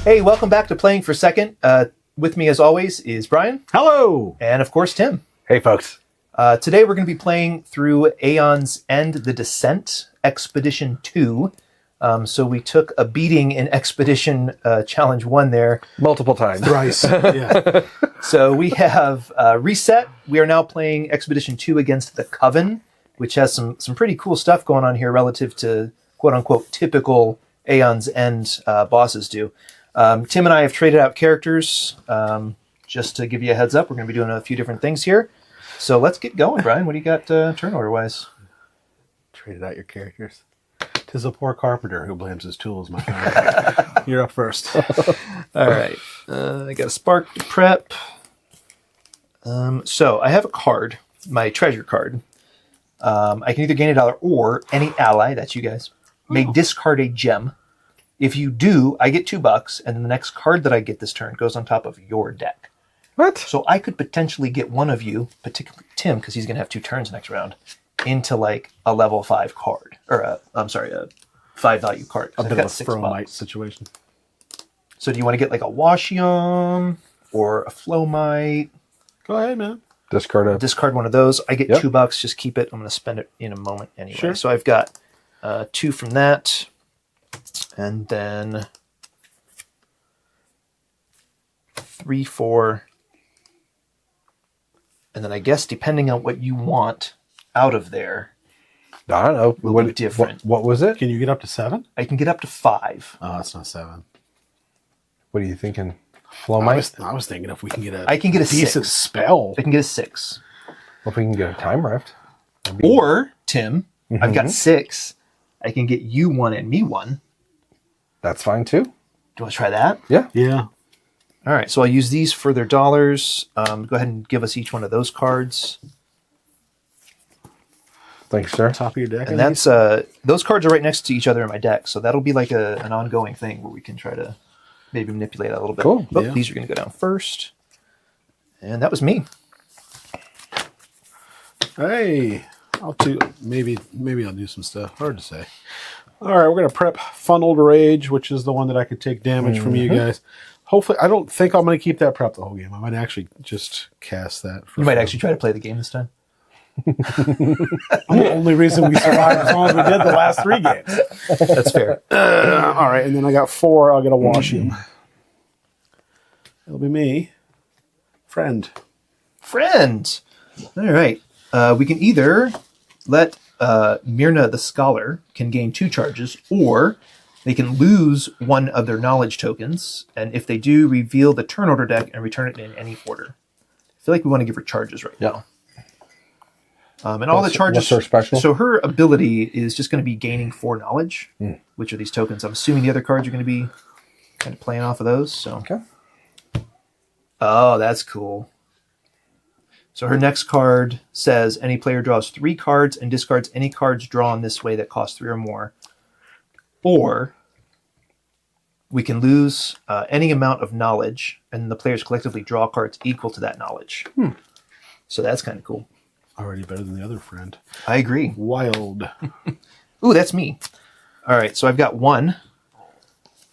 Hey, welcome back to Playing for Second. With me, as always, is Brian. Hello! And, of course, Tim. Hey, folks. Today, we're going to be playing through Aeon's End, The Descent, Expedition 2. So we took a beating in Expedition Challenge 1 there. Multiple times. Thrice. Yeah. So we have reset. We are now playing Expedition 2 against the Coven, which has some pretty cool stuff going on here relative to, quote-unquote, typical Aeon's End bosses do. Tim and I have traded out characters. Just to give you a heads up, we're going to be doing a few different things here. So let's get going, Brian. What do you got turn order-wise? Traded out your characters. 'Tis a poor carpenter who blames his tools, my friend. You're up first. All right. I got a spark to prep. So I have a card, my treasure card. I can either gain $1 or any ally, that's you guys, may discard a gem. If you do, I get $2, and then the next card that I get this turn goes on top of your deck. What? So I could potentially get one of you, particularly Tim, because he's going to have 2 turns next round, into like a level 5 card. Or a 5-value card. A bit of a $6. Thromite situation. So do you want to get like a Washium or a Flowmite? Go ahead, man. Discard one of those. I get Yep. $2. Just keep it. I'm going to spend it in a moment anyway. Sure. So I've got 2 from that. And then 3, 4. And then I guess depending on what you want out of there, I don't know. will be different. What was it? Can you get up to 7? I can get up to 5. Oh, it's not 7. What are you thinking? Flowmite? I was thinking if we can get I can get a decent 6. spell. I can get a 6. Well, if we can get a time rift. Or, Tim, I've got 6. I can get you 1 and me 1. That's fine, too. Do you want to try that? Yeah. Yeah. All right, so I'll use these for their $. Go ahead and give us each one of those cards. Thanks, sir. Top of your deck. And that's those cards are right next to each other in my deck, so that'll be like an ongoing thing where we can try to maybe manipulate that a little bit. Cool. But Yeah. these are going to go down first. And that was me. Hey, maybe I'll do some stuff. Hard to say. All right, we're gonna prep Funneled Rage, which is the one that I could take damage from you guys. Hopefully, I don't think I'm gonna keep that prep the whole game. I might actually just cast that. You might actually try to play the game this time. The only reason we survived as long as we did the last 3 games. That's fair. All right, and then I got 4. I'll get a Washium. It'll be me, friend. All right. We can either let Myrna the Scholar can gain 2 charges, or they can lose 1 of their knowledge tokens, and if they do, reveal the turn order deck and return it in any order. I feel like we want to give her charges right now. And all the charges. What's her special? So her ability is just going to be gaining 4 knowledge, which are these tokens. I'm assuming the other cards are going to be kind of playing off of those. So. Okay. Oh, that's cool. So her next card says any player draws 3 cards and discards any cards drawn this way that cost 3 or more. Or we can lose any amount of knowledge, and the players collectively draw cards equal to that knowledge. So that's kind of cool. Already better than the other friend. I agree. Wild. Ooh, that's me. All right, so I've got 1.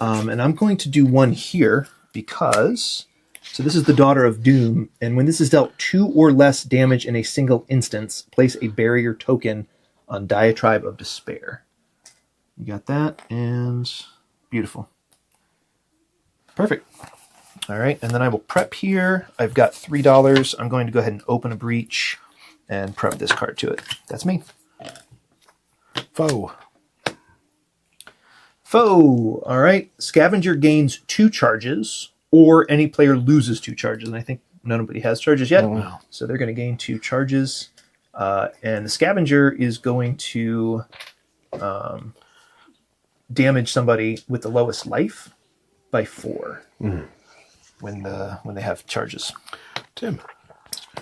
And I'm going to do 1 here because... So this is the Daughter of Doom, and when this is dealt 2 or less damage in a single instance, place a barrier token on Diatribe of Despair. You got that, and beautiful. Perfect. All right, and then I will prep here. I've got $3. I'm going to go ahead and open a breach and prep this card to it. That's me. Foe. All right. Scavenger gains 2 charges, or any player loses 2 charges. And I think nobody has charges yet. wow. So they're going to gain 2 charges. And the Scavenger is going to damage somebody with the lowest life by 4 when they have charges. Tim.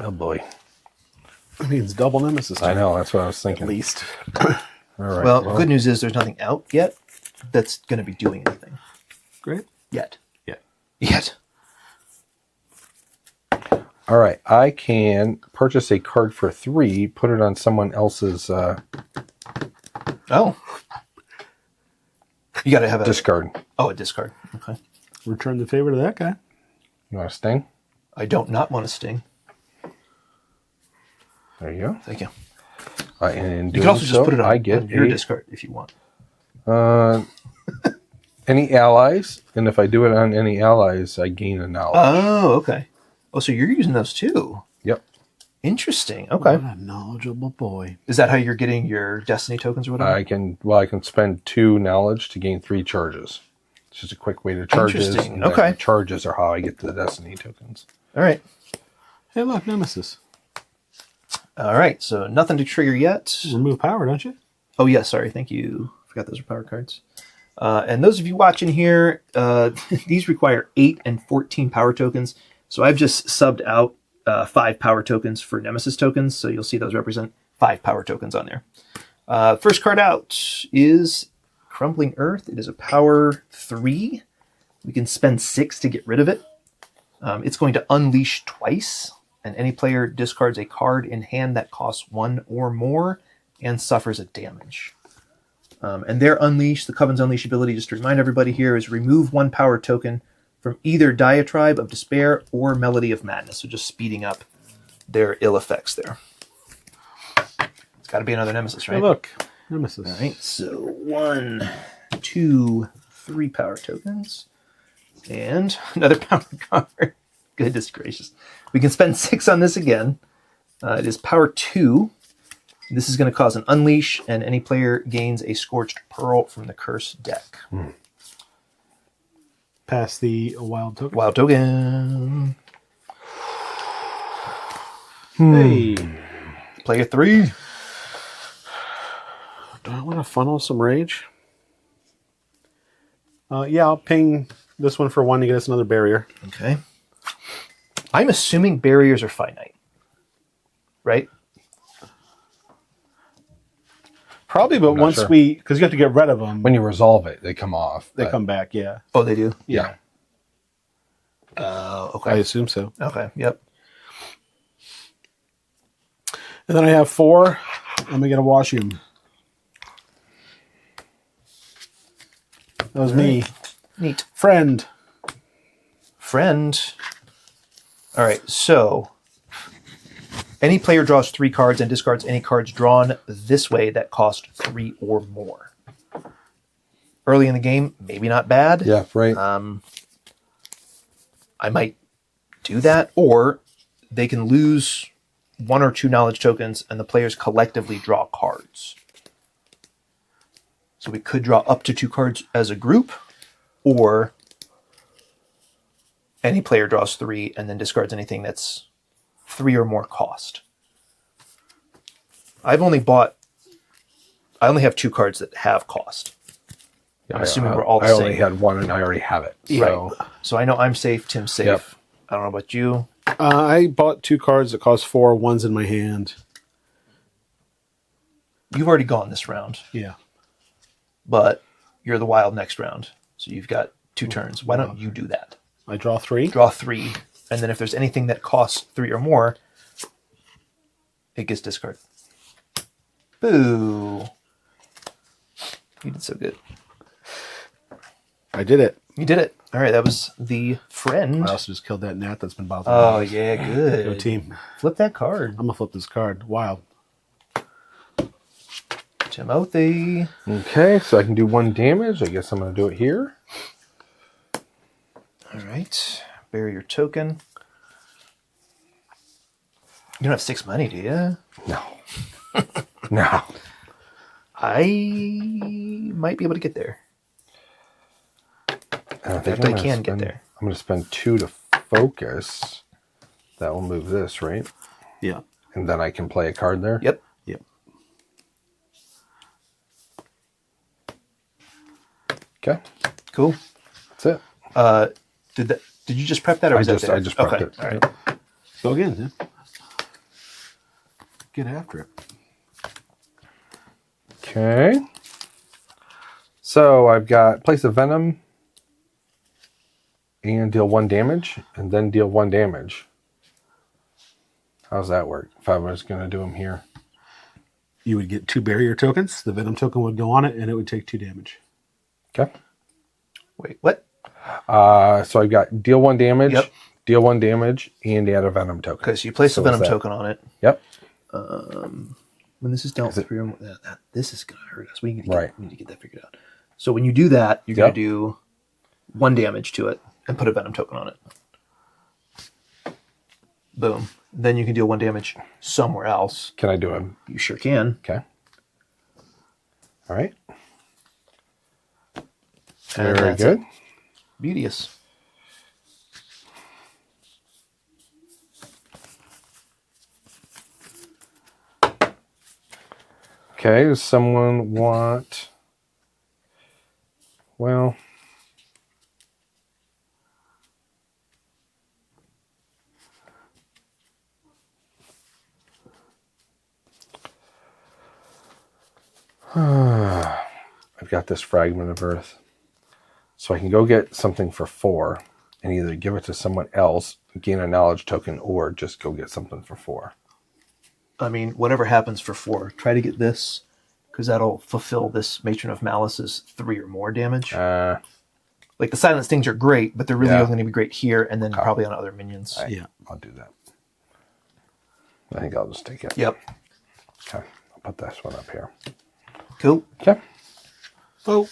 Oh, boy. That means double nemesis. I know. That's what I was thinking. At least. All right. Well, good news is there's nothing out yet that's going to be doing anything. Great. Yet. Yeah. All right. I can purchase a card for 3, put it on someone else's Oh. You got to have a discard. Oh, a discard. Okay. Return the favor to that guy. You want to sting? I don't not want to sting. There you go. Thank you. And You can also just put it on, I get on your a, discard if you want. any allies, and if I do it on any allies, I gain a knowledge. Oh, okay. Oh, so you're using those too. Yep. Interesting. Okay. What a knowledgeable boy. Is that how you're getting your destiny tokens or whatever? I can spend 2 knowledge to gain 3 charges. It's just a quick way to charges. Interesting. And then Okay. Charges are how I get to the destiny tokens. All right. Hey, look, Nemesis. All right. So nothing to trigger yet. Remove power, don't you? Oh, yeah. Sorry. Thank you. Forgot those are power cards. And those of you watching here, these require 8 and 14 power tokens. So I've just subbed out 5 power tokens for Nemesis tokens. So you'll see those represent 5 power tokens on there. First card out is Crumbling Earth. It is a power 3. We can spend 6 to get rid of it. It's going to unleash twice, and any player discards a card in hand that costs 1 or more and suffers a damage. And their Unleash, the Coven's Unleash ability, just to remind everybody here, is remove 1 power token from either Diatribe of Despair or Melody of Madness. So just speeding up their ill effects there. It's got to be another Nemesis, right? Hey, look, Nemesis. All right, so 1, 2, 3 power tokens. And another power card. Goodness gracious. We can spend 6 on this again. It is power 2. This is going to cause an Unleash, and any player gains a Scorched Pearl from the Curse deck. Pass the wild token. Wild token. Hey. Player 3. Do I want to funnel some rage? Yeah, I'll ping this one for 1 to get us another barrier. Okay. I'm assuming barriers are finite. Right? Probably, but not once sure. because you have to get rid of them. When you resolve it, they come off. They but- come back, yeah. Oh, they do? Yeah. I Okay. assume so. Okay, yep. And then I have 4. I'm going to get a Washium. That was me. Neat. Friend. Friend. All right, so any player draws 3 cards and discards any cards drawn this way that cost 3 or more. Early in the game, maybe not bad. Yeah, right. I might do that, or they can lose 1 or 2 knowledge tokens and the players collectively draw cards. So we could draw up to 2 cards as a group, or any player draws 3 and then discards anything that's 3 or more cost. I only have 2 cards that have cost. I'm assuming we're all the I same. only had 1 and I already have it. So Right. So I know I'm safe, Tim's safe. Yep. I don't know about you. I bought 2 cards that cost 4. One's in my hand. You've already gone this round, Yeah. but you're the wild next round. So you've got 2 turns. Why don't you do that? I draw 3. Draw 3, and then if there's anything that costs 3 or more, it gets discarded. Boo. You did so good. I did it. You did it. All right, that was the friend. I also just killed that gnat that's been bothering Oh, me. yeah, Go good. team. Flip that card. I'm going to flip this card. Wild. Timothy. okay, so I can do 1 damage. I guess I'm going to do it here. All right. Bury your token. You don't have 6 money, do you? No. No. I might be able to get there. I In fact, I can get there. I'm going to spend 2 to focus. That will move this, right? Yeah. And then I can play a card there. Yep. Yep. Okay. Cool. That's it. Did you just prep that, or was that there? I just prepped Okay. it. All right. Go again, Tim. Get after it. Okay. So I've got place of venom and deal 1 damage, and then deal 1 damage. How's that work? If I was going to do them here. You would get 2 barrier tokens. The venom token would go on it, and it would take 2 damage. Okay. Wait, what? So I've got deal 1 damage, Yep. deal 1 damage, and add a venom token. Okay, so you place So a venom is that- token on it. Yep. When this is dealt Is it- 3 or more, this is going to hurt us. We need Right. to get that figured out. So when you do that, you're going Yep. to do 1 damage to it and put a venom token on it. Boom. Then you can deal 1 damage somewhere else. Can I do it? You sure can. Okay. All right. And Very that's good. it. Beauteous. Okay, does someone want... Well... I've got this fragment of earth. So I can go get something for 4 and either give it to someone else, gain a knowledge token, or just go get something for 4. I mean, whatever happens for 4, try to get this, because that'll fulfill this Matron of Malice's 3 or more damage. Like, the silent stings are great, but they're really Yeah. only going to be great here and then probably on other minions. Yeah. I'll do that. I think I'll just take it. Yep. Okay, I'll put this one up here. Cool. Okay. Oh,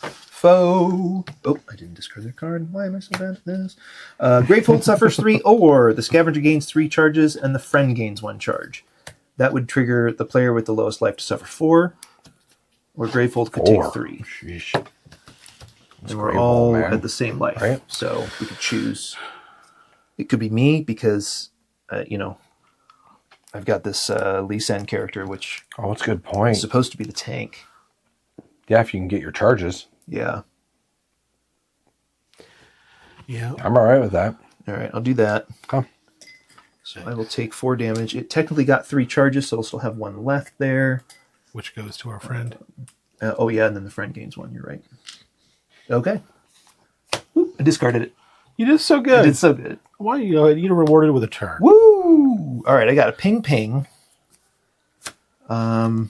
Foe. Oh, I didn't discard their card. Why am I so bad at this? Gravefold suffers 3, or the scavenger gains 3 charges and the friend gains 1 charge. That would trigger the player with the lowest life to suffer 4, or Gravefold could take 3. Sheesh. And we're Gravefold, all man. at the same life. Right. So we could choose. It could be me because, I've got this Lee Sen character, which Oh, that's a good point. is supposed to be the tank. Yeah, if you can get your charges. Yeah. yeah. I'm all right with that. All right, I'll do that. Come. So I will take 4 damage. It technically got 3 charges, so it'll still have 1 left there. Which goes to our friend. Oh, yeah, and then the friend gains 1. You're right. Okay. Whoop, I discarded it. You did so I good. did so good. Why don't you go ahead? You rewarded with a turn. Woo! All right, I got a ping ping. I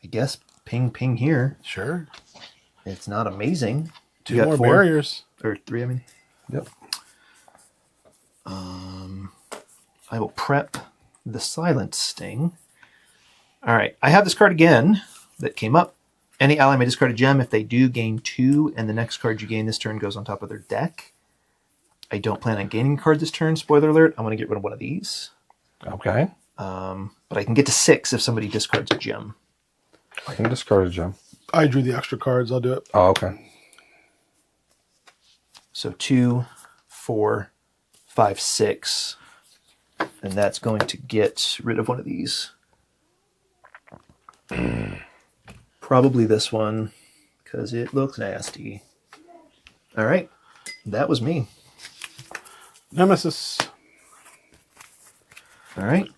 guess ping ping here. Sure. It's not amazing. 2 You got more 4? barriers. Or 3, I mean. Yep. I will prep the Silent Sting. All right, I have this card again that came up. Any ally may discard a gem. If they do, gain 2, and the next card you gain this turn goes on top of their deck. I don't plan on gaining a card this turn. Spoiler alert, I'm going to get rid of one of these. Okay. But I can get to 6 if somebody discards a gem. I can discard a gem. I drew the extra cards. I'll do it. Oh, okay. So 2, 4, 5, 6. And that's going to get rid of one of these. Probably this one, because it looks nasty. All right. That was me. Nemesis. All right.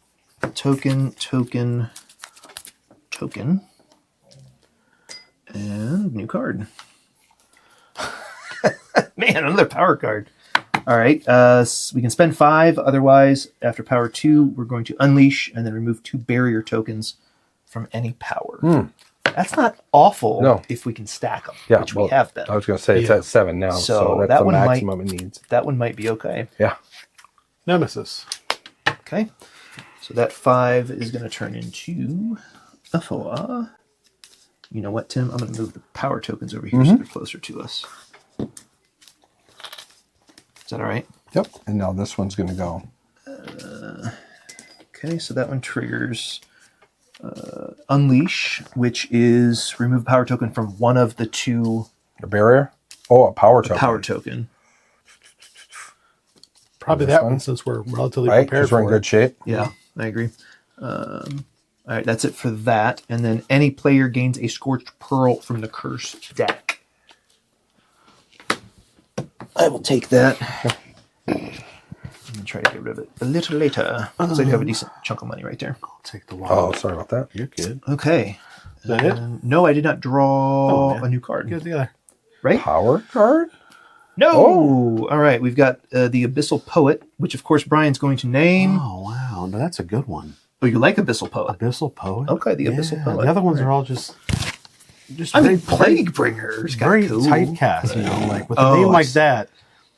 Token. And new card. Man, another power card. All right. We can spend 5. Otherwise, after power 2, we're going to unleash and then remove 2 barrier tokens from any power. That's not awful No. if we can stack them, Yeah, which well, we have been. I was going to say it's Yeah. at 7 now, So so that's that the one might- maximum it needs. That one might be okay. Yeah. Nemesis. Okay. So that 5 is going to turn into a 4. You know what, Tim? I'm going to move the power tokens over here so they're closer to us. Is that all right? Yep. And now this one's going to go. Okay, so that one triggers Unleash, which is remove power token from one of the 2 A barrier? Oh, a power token. power token. Probably This that one? one since we're relatively Right? prepared Because we're in for good it. shape. Yeah, I agree. All right, that's it for that. And then any player gains a Scorched Pearl from the Cursed deck. I will take that. And try to get rid of it a little later. Because I do have a decent chunk of money right there. I'll take the Oh, wild. sorry about that. You're good. Okay. Is that it? No, I did not draw man. a new card. Get it together. Right? Power card? No! Oh. All right, we've got the Abyssal Poet, which of course Brian's going to name. Oh, wow. No, that's a good one. Oh, you like Abyssal Poet? Abyssal Poet? Okay, the Abyssal Poet. The other ones are all just just I very, mean, Plague Bringer's got very cool. typecast, you know, like with a Oh, name I like see. that.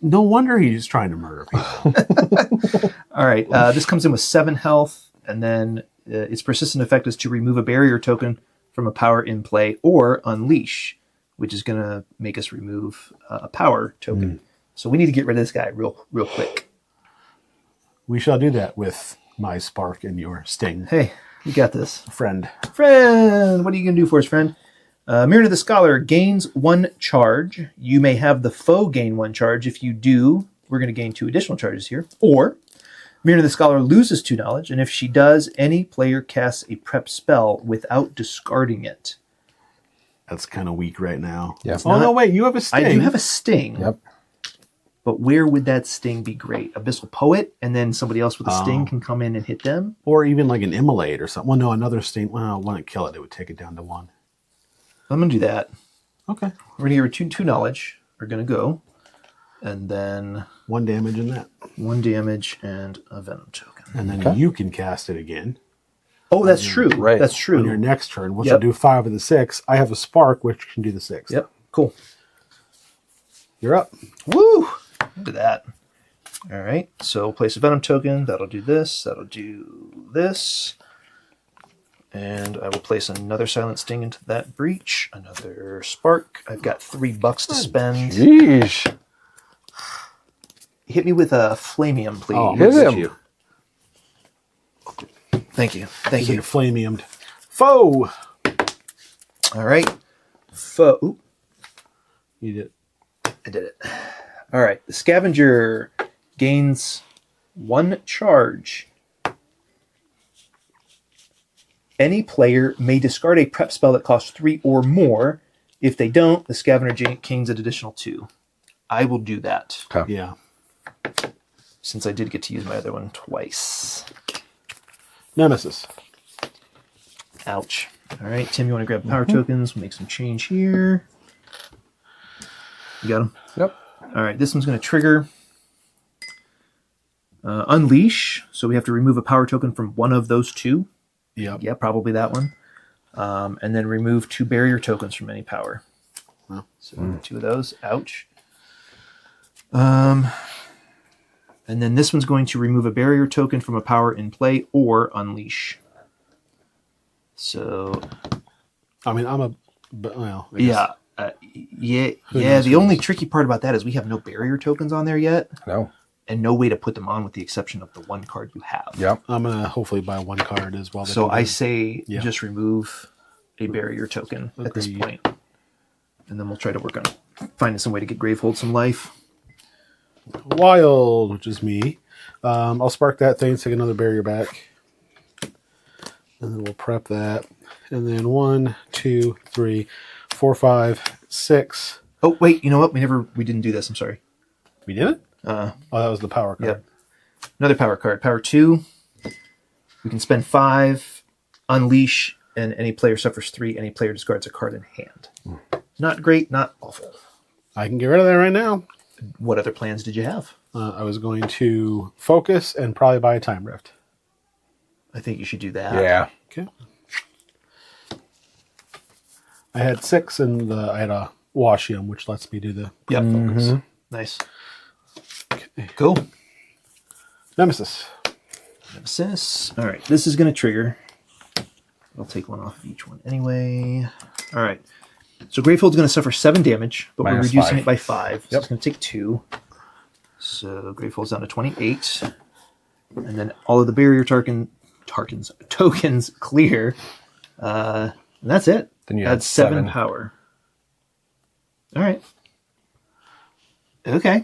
No wonder he's trying to murder people. All right. This comes in with 7 health, and then its persistent effect is to remove a barrier token from a power in play or unleash, which is going to make us remove a power token. So we need to get rid of this guy real quick. We shall do that with my spark and your sting, Hey, you got this. friend. Friend, what are you going to do for us, friend? Mirror to the Scholar gains 1 charge. You may have the foe gain 1 charge. If you do, we're going to gain 2 additional charges here. Or, Mirror to the Scholar loses 2 knowledge, and if she does, any player casts a prep spell without discarding it. That's kind of weak right now. Yeah. Oh, no, wait. You have a sting. I do have a sting. Yep. But where would that sting be great? Abyssal Poet, and then somebody else with a sting can come in and hit them? Or even like an immolate or something. Well, no, another sting. Well, it wouldn't kill it. It would take it down to 1. I'm going to do that. Okay. We're going to give her two knowledge. Are going to go. And then 1 damage in that. 1 damage and a venom token. And then you can cast it again. Oh, that's true. Right. That's On your true. next turn, which Yep. will do 5 of the 6. I have a spark, which can do the 6. Yep. Cool. You're up. Woo! Look at that. All right. So place a venom token. That'll do this. That'll do this. And I will place another silent sting into that breach. Another spark. I've got $3 to spend. Jeez. Hit me with a flamium, please. Oh, Hit look at him. you. Thank you. Thank You're you. flamiumed. Foe! All right. Oop, You did. I did it. All right. The scavenger gains 1 charge. Any player may discard a prep spell that costs 3 or more. If they don't, the scavenger gains an additional 2. I will do that, Okay. Yeah. since I did get to use my other one twice. Nemesis. Ouch. All right, Tim, you want to grab power tokens? We'll make some change here. You got them? Yep. All right, this one's going to trigger Unleash. So we have to remove a power token from one of those 2. Yep. Yeah, probably that one. And then remove 2 barrier tokens from any power. Well, So 2 of those. Ouch. And then this one's going to remove a barrier token from a power in play or unleash. So I mean, I guess. yeah, yeah. knows The who only tricky part about that is we have no barrier tokens on there yet, No. and no way to put them on with the exception of the 1 card you have. Yep. I'm going to hopefully buy 1 card as well. So I say Yeah. just remove a barrier token at this Agreed. point. And then we'll try to work on finding some way to get Gravehold some life. Wild, which is me. I'll spark that thing, take another barrier back. And then we'll prep that. And then 1, 2, 3, 4, 5, 6. Oh, wait, you know what? We didn't do this. I'm sorry. We did it? Oh, that was the power card. Yep. Another power card. Power 2. We can spend 5, unleash, and any player suffers 3. Any player discards a card in hand. Not great, not awful. I can get rid of that right now. What other plans did you have? I was going to focus and probably buy a time rift. I think you should do that. Yeah. Okay. I had 6 and I had a Washium, which lets me do the Yep. focus. Nice. Cool. Nemesis. Nemesis. All right, this is going to trigger. I'll take 1 off of each one anyway. All right. So Gravehold's going to suffer 7 damage, but we're Minus reducing 5. it by 5. So Yep. it's going to take 2. So Gravehold's down to 28. And then all of the barrier tokens clear. And that's it. Then you add had 7 7. power. All right. Okay.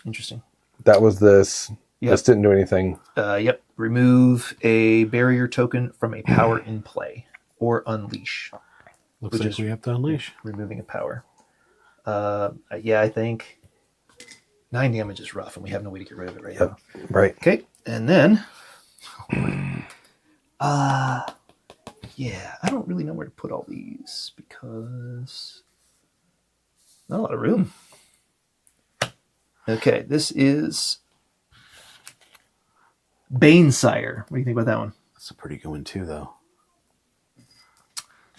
Interesting. That was this. Yep. This didn't do anything. Yep. Remove a barrier token from a power in play or unleash. Looks Which like is- we have to unleash. Removing a power. Yeah, I think 9 damage is rough, and we have no way to get rid of it right now. Right. Okay, and then, yeah, I don't really know where to put all these because not a lot of room. Okay, this is Banesire. What do you think about that one? That's a pretty good one too, though.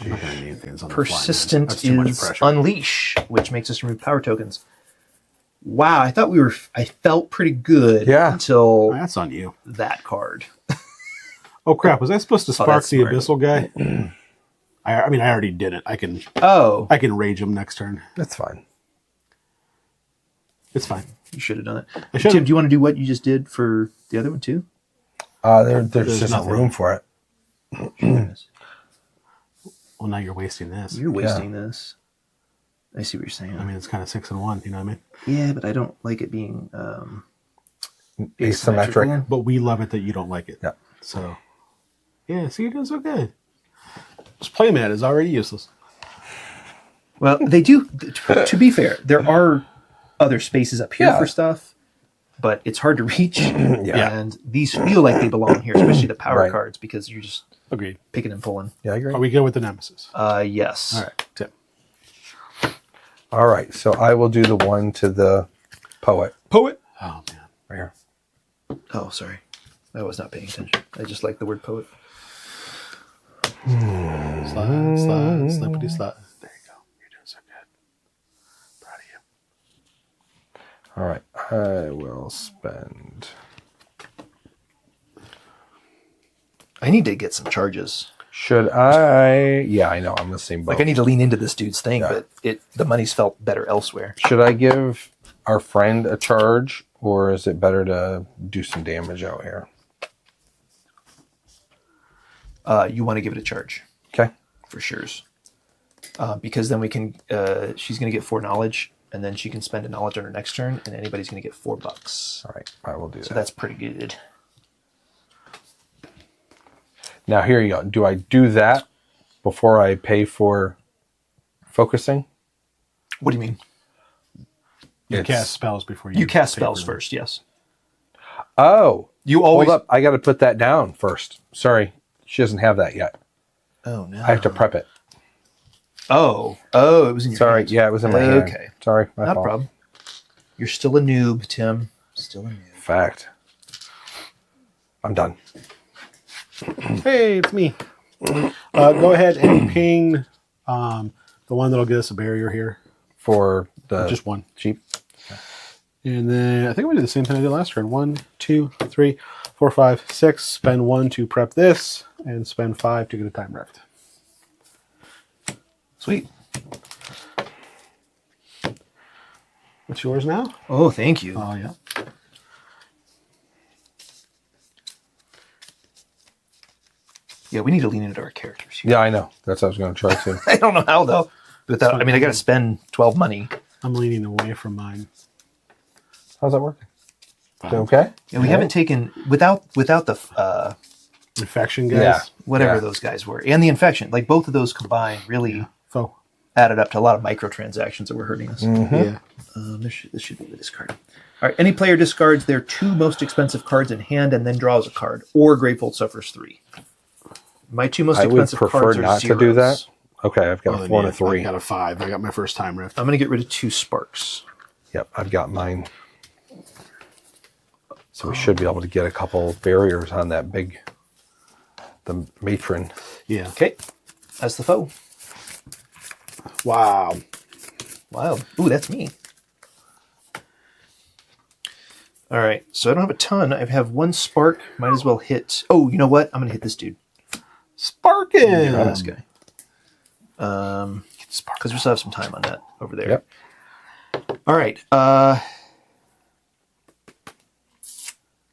I'm not gonna name things on the fly, man. Persistent That's too much is pressure. Unleash, which makes us remove power tokens. Wow, I thought I felt pretty good Yeah. until That's on you. that card. Oh crap! Was I supposed to spark that's the smart. abyssal guy? I mean, I already did it. I can rage him next turn. That's fine. It's fine. You should have done it. I should've. Tim, do you want to do what you just did for the other one too? There's just no nothing. room for it. Well, now you're wasting this. You're wasting this. I see what you're saying. I mean, it's kind of 6 and 1. You know what I mean? Yeah, but I don't like it being Asymmetric. But we love it that you don't like it. Yeah. So, yeah. See, you're doing so good. Just playmat is already useless. Well, they do. To be fair, there are other spaces up here Yeah. for stuff, but it's hard to reach. Yeah. And these feel like they belong here, especially the power Right. cards, because you're just Agreed. picking and pulling. Yeah, I agree. Are we good with the nemesis? Yes. All right, Tim. All right, so I will do the one to the poet Poet. Oh man. right here. Oh, sorry. I was not paying attention. I just like the word poet. Slide, slide, slippity slide. There you go. You're doing so good. Proud of you. All right, I will spend. I need to get some charges. Should I? Yeah, I know. I'm the same boat. Like I need to lean into this dude's thing, Yeah. but the money's felt better elsewhere. Should I give our friend a charge, or is it better to do some damage out here? You want to give it a charge Okay. for sure, because then we can. She's going to get 4 knowledge, and then she can spend a knowledge on her next turn, and anybody's going to get $4. All right, I will do So that. that's pretty good. Now here you go. Do I do that before I pay for focusing? What do you mean? You It's- cast spells before you. You cast pay spells for them. first, yes. Oh, You always. hold up! I got to put that down first. Sorry, she doesn't have that yet. Oh no. I have to prep it. Oh, it was in your. Sorry, hand. yeah, it was in my hand. Okay, Sorry, my not a fault. problem. You're still a noob, Tim. Still a noob. Fact. I'm done. Hey, it's me. Go ahead and ping the one that'll get us a barrier here. For the Just one. cheap. And then I think we did the same thing I did last turn. 1, 2, 3, 4, 5, 6. Spend 1 to prep this, and spend 5 to get a time rift. Sweet. What's yours now? Oh, thank you. Oh yeah. Yeah, we need to lean into our characters here. Yeah, I know. That's what I was going to try to. I don't know how though. Without, fine. I mean, I got to spend 12 money. I'm leaning away from mine. How's that working? Okay. And we haven't taken without the Infection guys. Yeah. whatever Yeah. those guys were, and the infection. Like both of those combined really Foe. added up to a lot of microtransactions that were hurting us. Yeah. This should be the discard. All right. Any player discards their 2 most expensive cards in hand and then draws a card, or Grateful suffers 3. My 2 most I would expensive prefer cards are not zeros. to do that. Okay, I've got Oh, a 4 and a yeah, 3. I got a 5. I got my first time rift. I'm going to get rid of 2 sparks. Yep, I've got mine. So we should be able to get a couple barriers on that the matron. Yeah. Okay. That's the foe. Wow. Wild. Ooh, that's me. All right. So I don't have a ton. I have 1 spark. Might as well hit. Oh, you know what? I'm going to hit this dude. Sparking. Get rid of this guy. Because we still have some time on that over there. Yep. All right.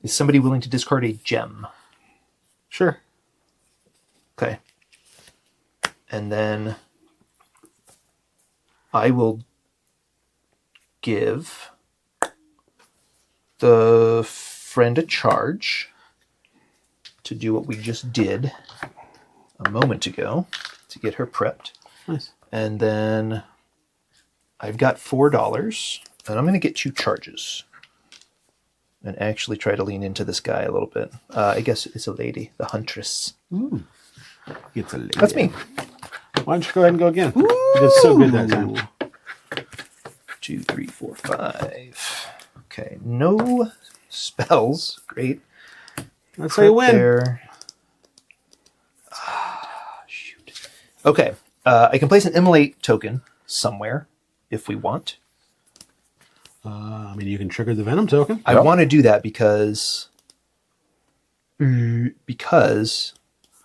Is somebody willing to discard a gem? Sure. Okay. And then I will give the friend a charge to do what we just did a moment ago to get her prepped. Nice. And then I've got $4, and I'm going to get 2 charges and actually try to lean into this guy a little bit. I guess it's a lady, the Huntress. Ooh. It's a lady. That's me. Why don't you go ahead and go again? You did so good that time. 2, 3, 4, 5. Okay, no spells. Great. That's how you Prep win. there. Shoot. Okay. I can place an immolate token somewhere if we want. I mean, you can trigger the Venom token. I Yep. want to do that because I'm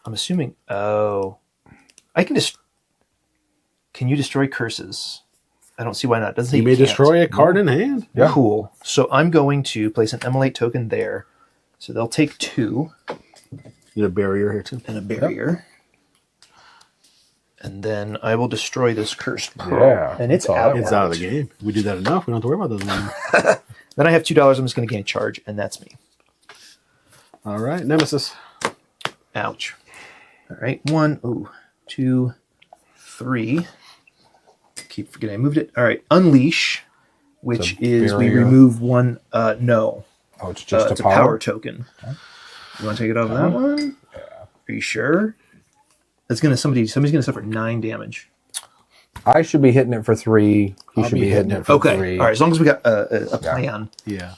assuming. Oh, I can just. Can you destroy curses? I don't see why not. Doesn't say You may can't. destroy a card in hand. Yeah. Cool. So I'm going to place an immolate token there. So they'll take 2 Need a barrier here too. and a barrier. And then I will destroy this cursed pearl. Yeah, And it's that's all out. I It's out of the game. We do that enough. We don't have to worry about those anymore. Then I have $2. I'm just going to gain charge, and that's me. All right, Nemesis. Ouch. All right. 1, 2, 3. Keep forgetting I moved it. All right. Unleash, which It's a is we barrier. remove 1. No. Oh, it's just It's a a power power. token. You want to take it off of that one? Yeah. Are you sure? That's gonna somebody's gonna suffer 9 damage. I should be hitting it for 3. He I'll should be be hitting hitting it for Okay. 3. All right. As long as we got a plan. Yeah.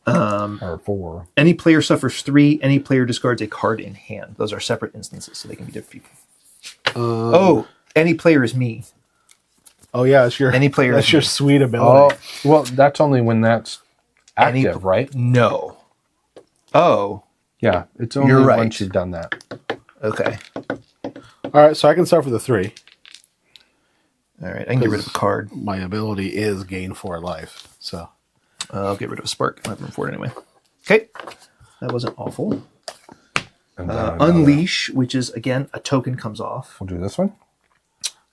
Or 4. Any player suffers 3. Any player discards a card in hand. Those are separate instances, so they can be different people. Any player is me. Oh yeah, it's your Any player That's is your me. sweet Oh, ability. well, that's only when that's Any- active, right? No. Oh. Yeah, it's only You're right. once you've done that. Okay. All right, so I can start for the 3. All right. I can get rid of a card. My ability is gain 4 life. So I'll get rid of a spark. I have room for it anyway. Okay. That wasn't awful. And then another- Unleash, which is again a token comes off. We'll do this one.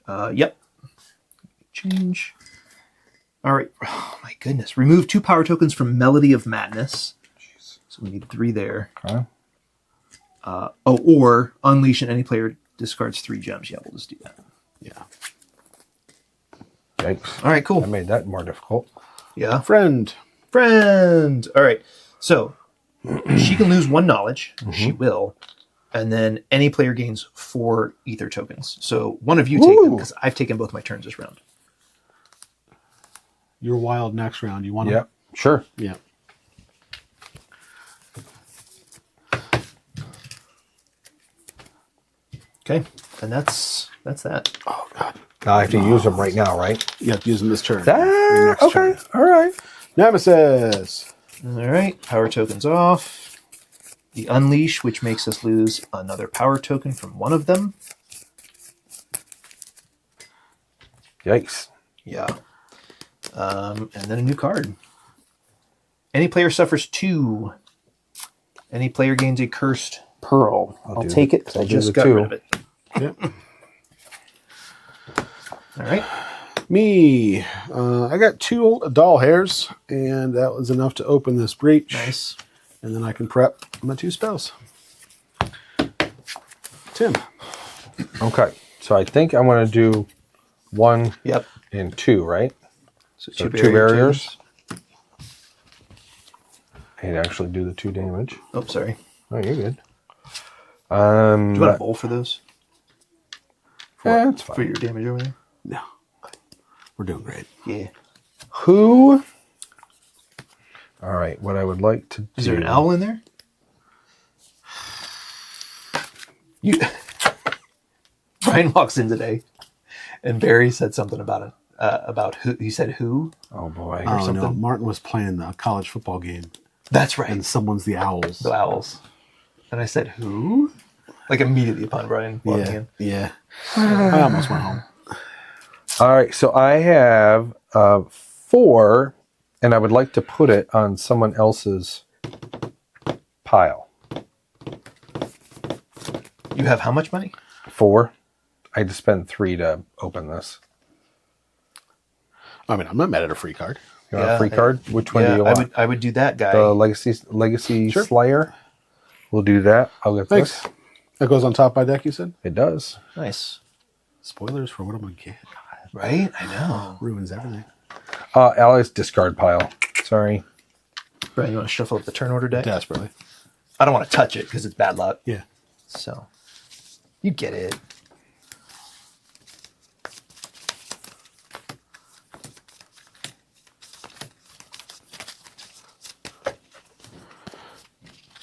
Yep. Change. All right. Oh my goodness. Remove 2 power tokens from Melody of Madness. So we need 3 there. Okay. Or unleash and any player discards 3 gems. Yeah, we'll just do that. yeah. Yikes. All right. Cool. I made that more difficult. Yeah. Friend. Friend. All right. So she can lose 1 knowledge. She will. And then any player gains 4 ether tokens. So one of you take them Ooh. because I've taken both my turns this round. You're wild next round. You want to? Yep. Sure. Yeah. Okay. And that's that. Oh god. I have to use them right now, right? You have to use them this turn. Your Ah, next okay. turn. All right. Nemesis. All right. Power tokens off. The unleash, which makes us lose another power token from one of them. Yikes. Yeah. And then a new card. Any player suffers 2. Any player gains a cursed pearl. I'll do take the- it because I'll I do just the got 2. rid of it. Yep. All right. Me. I got 2 doll hairs, and that was enough to open this breach. Nice. And then I can prep my 2 spells. Tim. Okay. So I think I want to do 1 Yep. and 2, right? So So 2 2 barriers. barriers. And actually do the 2 damage. Oh, sorry. Oh, you're good. Do you want a bowl for those? Yeah, it's For fine. your damage over there? No. We're doing great. Yeah. Who? All right. What I would like to do. Is there an owl in there? You. Brian walks in today, and Barry said something about who. He said who? Oh boy. Oh, no. something. Martin was playing the college football game, That's right. and someone's the Owls. The owls. And I said who? Like immediately upon Brian walking Yeah. in. Yeah. I almost went home. All right. So I have 4, and I would like to put it on someone else's pile. You have how much money? 4. I had to spend 3 to open this. I mean, I'm not mad at a free card. You want Yeah, a free card? Which one do you want? I would do that guy. The Legacy Sure. Slayer. We'll do that. I'll get Thanks. this. That goes on top by deck, you said? It does. Nice. Spoilers for what I'm going to get. Right? I know. Ruins everything. Allies discard pile. Sorry. Brian, you want to shuffle up the turn order deck? Desperately. I don't want to touch it because it's bad luck. Yeah. So, you get it.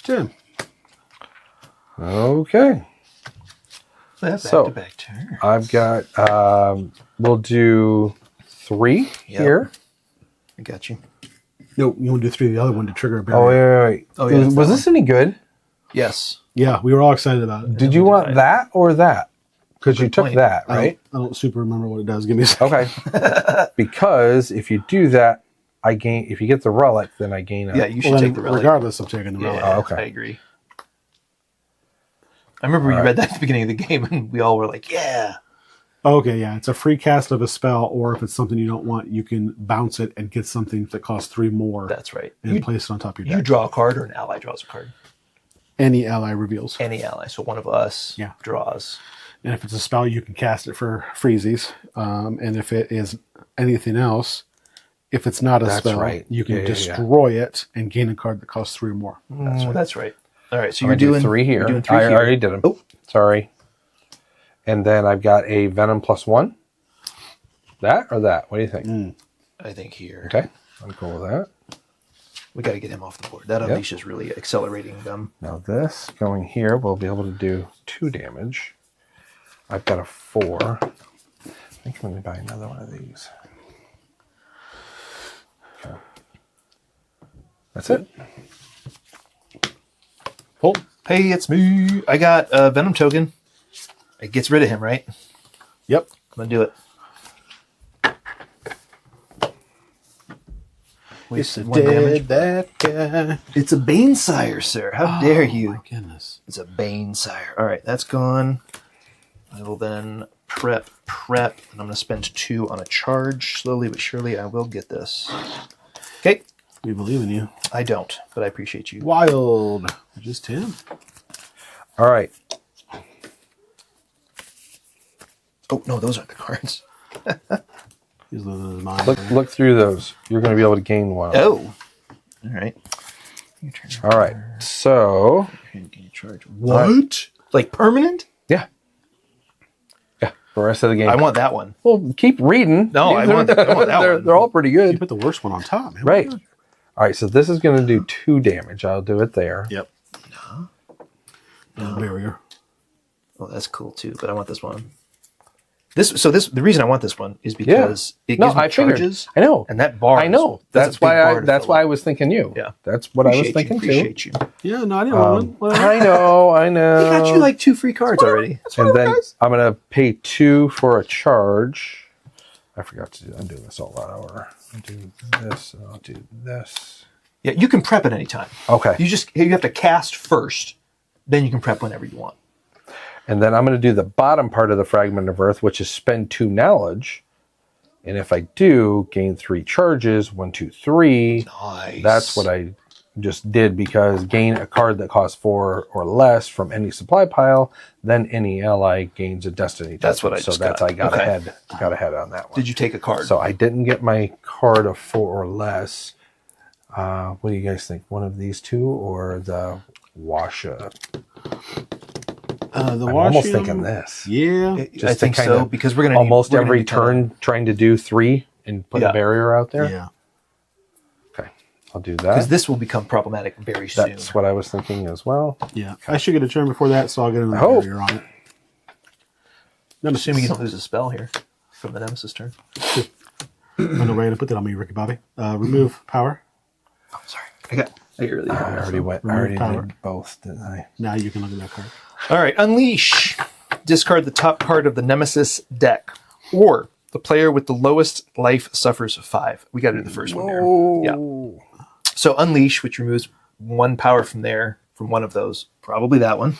Tim. Okay. Back So, to back turn. I've got, we'll do 3 Yep. here. I got you. No, you want to do 3 the other one to trigger a barrier. Oh, wait. Oh, yeah, Was this any good? Yes. Yeah, we were all excited about it. Did you want that or that? Because you Good took point. that, I right? don't super remember what it does. Give me a second. Okay. Because if you do that, I gain. If you get the relic, then I gain. Yeah, you should Well, take then, the relic. regardless of taking the relic. Yeah, Oh, okay. I agree. I remember you read that at the beginning of the game, and we all were like, "Yeah." Okay, yeah, it's a free cast of a spell, or if it's something you don't want, you can bounce it and get something that costs 3 more. That's right. And place it on top of your You deck. draw a card, or an ally draws a card. Any ally reveals. Any ally. So one of us Yeah. draws. And if it's a spell, you can cast it for freezies. And if it is anything else, if it's not a That's spell, right. you can Yeah. destroy it and gain a card that costs 3 more. That's right. All right. So I'm you're gonna do doing 3 here. You're doing 3 I here. already did them. Oh. Sorry. And then I've got a Venom +1. That or that? What do you think? I think here. Okay. I'm cool with that. We got to get him off the board. That unleash is really accelerating them. Now this going here, we'll be able to do 2 damage. I've got a 4. I think I'm going to buy another one of these. Okay. That's it. Pull. Hey, it's me. I got a Venom token. It gets rid of him, right? Yep. I'm going to do it. Wasted 1 damage. That guy. It's a Banesire, sir. How dare Oh, you? my goodness. It's a Banesire. All right, that's gone. I will then prep, and I'm going to spend 2 on a charge. Slowly but surely, I will get this. Okay. We believe in you. I don't, but I appreciate you. Wild. Just him. All right. Oh, no, those aren't the cards. He's losing his mind. Look through those. You're going to be able to gain 1. Oh. All right. Your turn. All right. So, Can you charge? What? Like permanent? yeah. Yeah. For the rest of the game. I want that one. Well, keep reading. No, I want that one. They're all pretty You good. put the worst one on top, man. Right. All right. So this is going to do 2 damage. I'll do it there. Yep. Barrier. Oh, that's cool too, but I want this one. The reason I want this one is because it gives me I figured. charges. I know. And that bar. I know. That's why I was thinking you. Yeah. That's what I was thinking too. Appreciate you. Yeah, no, I didn't want one. I know. I got you like 2 free cards already. And then I'm going to pay 2 for a charge. I forgot to do. I'm doing this all out of order. I'll do this. And I'll do this. Yeah, you can prep at any time. Okay. You have to cast first, then you can prep whenever you want. And then I'm going to do the bottom part of the Fragment of Earth, which is spend 2 knowledge. And if I do, gain 3 charges. 1, 2, 3. Nice. That's what I just did, because gain a card that costs 4 or less from any supply pile, then any ally gains a destiny. That's token. what I just that's got. I got Okay. ahead. Got ahead on that one. Did you take a card? So I didn't get my card of 4 or less. What do you guys think? One of these 2 or the Washa? I'm almost thinking this. Yeah. I to think kinda so, because we're going to Almost every turn trying to do 3 and put Yeah. a barrier out there. Yeah. Okay. I'll do because that. this will become problematic very soon. That's what I was thinking as well. Yeah. I should get a turn before that, so I'll get another hope. barrier on it. Assuming you don't lose a spell here from the Nemesis turn. I know where to put that on me, Ricky Bobby. Remove power. Oh, sorry. I really. I already went. I already did both, didn't I? Now you can look at that card. All right, unleash. Discard the top card of the Nemesis deck, or the player with the lowest life suffers 5. We got to do the first one there. Yeah. So unleash, which removes 1 power from there, from one of those. Probably that one.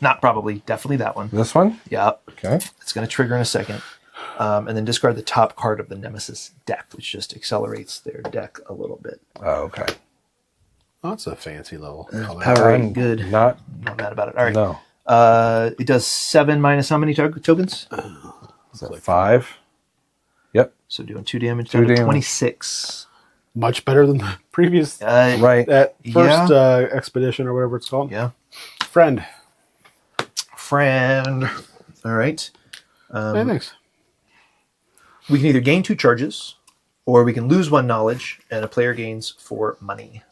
Not probably, definitely that one. This one? Yeah. Okay. It's going to trigger in a second. And then discard the top card of the Nemesis deck, which just accelerates their deck a little bit. Oh, okay. Oh, that's a fancy little color. Power I'm 8, good. Not. Not mad about it. All right. No. It does 7 minus how many tokens? Is that 5? Yep. So doing 2 damage. 2 Down to damage. 26. Much better than the previous Right. that first Yeah. expedition or whatever it's called. Yeah. Friend. All right. Hey, thanks. We can either gain 2 charges, or we can lose 1 knowledge, and a player gains 4 money.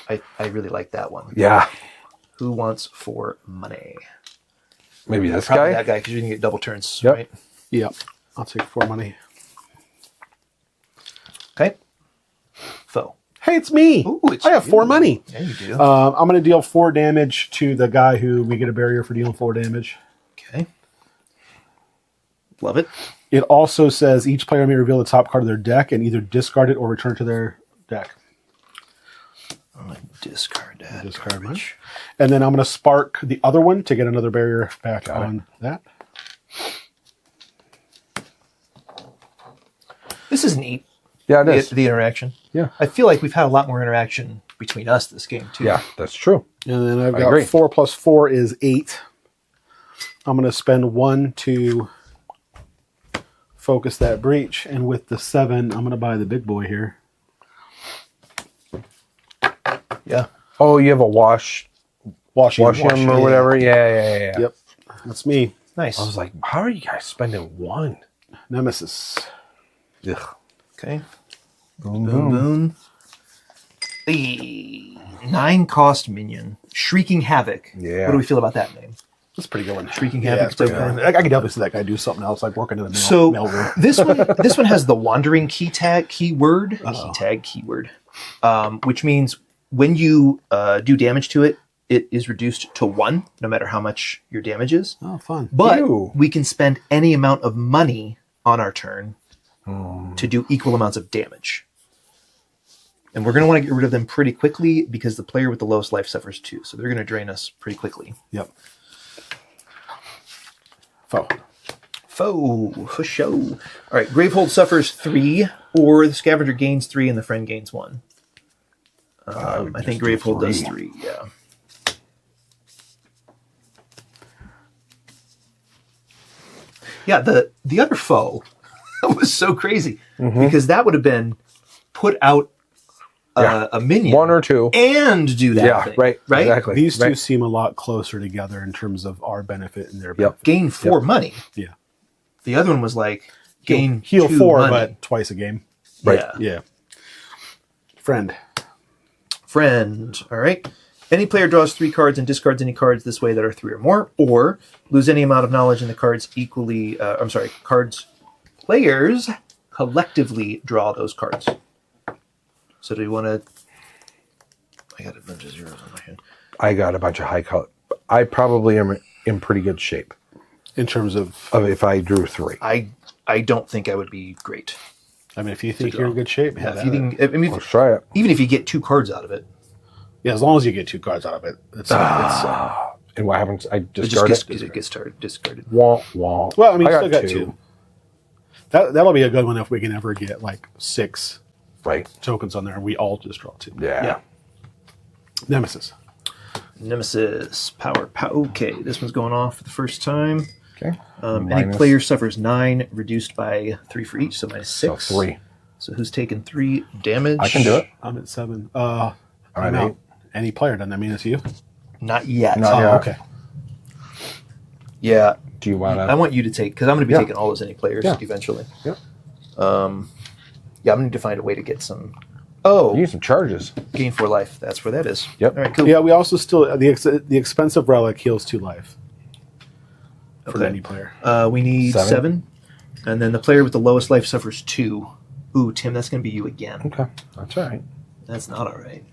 I really like that one. Yeah. Who wants 4 money? Maybe this Probably guy? that guy because you can get double turns, Yep. right? Yep. I'll take 4 money. Okay. Foe. Hey, it's me. Ooh, it's I have you. 4 money. Yeah, you do. I'm going to deal 4 damage to the guy who we get a barrier for dealing 4 damage. Okay. Love it. It also says each player may reveal the top card of their deck and either discard it or return it to their deck. I'm gonna discard that. Discard mine. garbage. And then I'm going to spark the other one to get another barrier back on that. This is neat. Yeah, it is. The interaction. Yeah. I feel like we've had a lot more interaction between us this game too. Yeah, that's true. And then I've I got agree. 4 plus 4 is 8. I'm going to spend 1 to focus that breach. And with the 7, I'm going to buy the big boy here. Yeah. Oh, you have a wash Wash him or whatever? Yeah. Yep. That's me. Nice. I was like, how are you guys spending 1? Nemesis. Ugh. Okay. Boom, Boom, boom. 9 cost minion. Shrieking Havoc. Yeah. What do we feel about that name? That's a pretty good one. Shrieking Yeah, Havoc. it's pretty good. I could definitely see that guy do something else, like working in the mail, So mail room. this one has the wandering keyword, which means when you do damage to it, it is reduced to 1, no matter how much your damage is. Oh, fun. But Ew. we can spend any amount of money on our turn to do equal amounts of damage. And we're going to want to get rid of them pretty quickly because the player with the lowest life suffers 2. So they're going to drain us pretty quickly. Yep. Foe. Foe, for show. All right, Gravehold suffers 3, or the Scavenger gains 3 and the Friend gains 1. I think Gravehold does 3, yeah. Yeah, the other foe was so crazy because that would have been put out a minion 1 or 2. and do that Yeah, thing, right. right? Exactly. These two Right. seem a lot closer together in terms of our benefit and their benefit. Gain 4 money. Yeah. The other one was like gain Heal 2 4, money. but twice a game. Right. Yeah. Yeah. Friend. Friend. All right. Any player draws 3 cards and discards any cards this way that are 3 or more, or lose any amount of knowledge in the cards equally. Players collectively draw those cards. So do you want to? I got a bunch of zeros on my hand. I got a bunch of high color. I probably am in pretty good shape In terms of, if I drew 3. I don't think I would be great. I mean, if you think you're in good shape, Yeah, if you think, I mean, Let's try it. even if you get 2 cards out of it, yeah, as long as you get 2 cards out of it, it's And what happens? I it discard just it. gets discarded. Wah, wah. well. I mean, you I still got 2. That'll be a good one if we can ever get like 6 Right. tokens on there and we all just draw 2. Yeah. Nemesis. Nemesis power. Okay, this one's going off for the first time. Okay. Any Minus- player suffers 9, reduced by 3 for each, so minus 6. So 3. So who's taking 3 damage? I can do it. I'm at 7. I'm I'm at out. 8. Any player, doesn't that mean it's you? Not yet. Not yet. Okay. Yeah, Do you want I to? want you to take because I'm going to be Yeah. taking all those any players Yeah. eventually. Yep. Yeah, I'm going to need to find a way to get some. Oh, You need some charges. gain 4 life. That's where that is. Yep. All right, cool. Yeah, we also still the expensive relic heals 2 life for Okay. any player. We need 7. 7, and then the player with the lowest life suffers 2. Ooh, Tim, that's going to be you again. Okay. That's all right. That's not all right.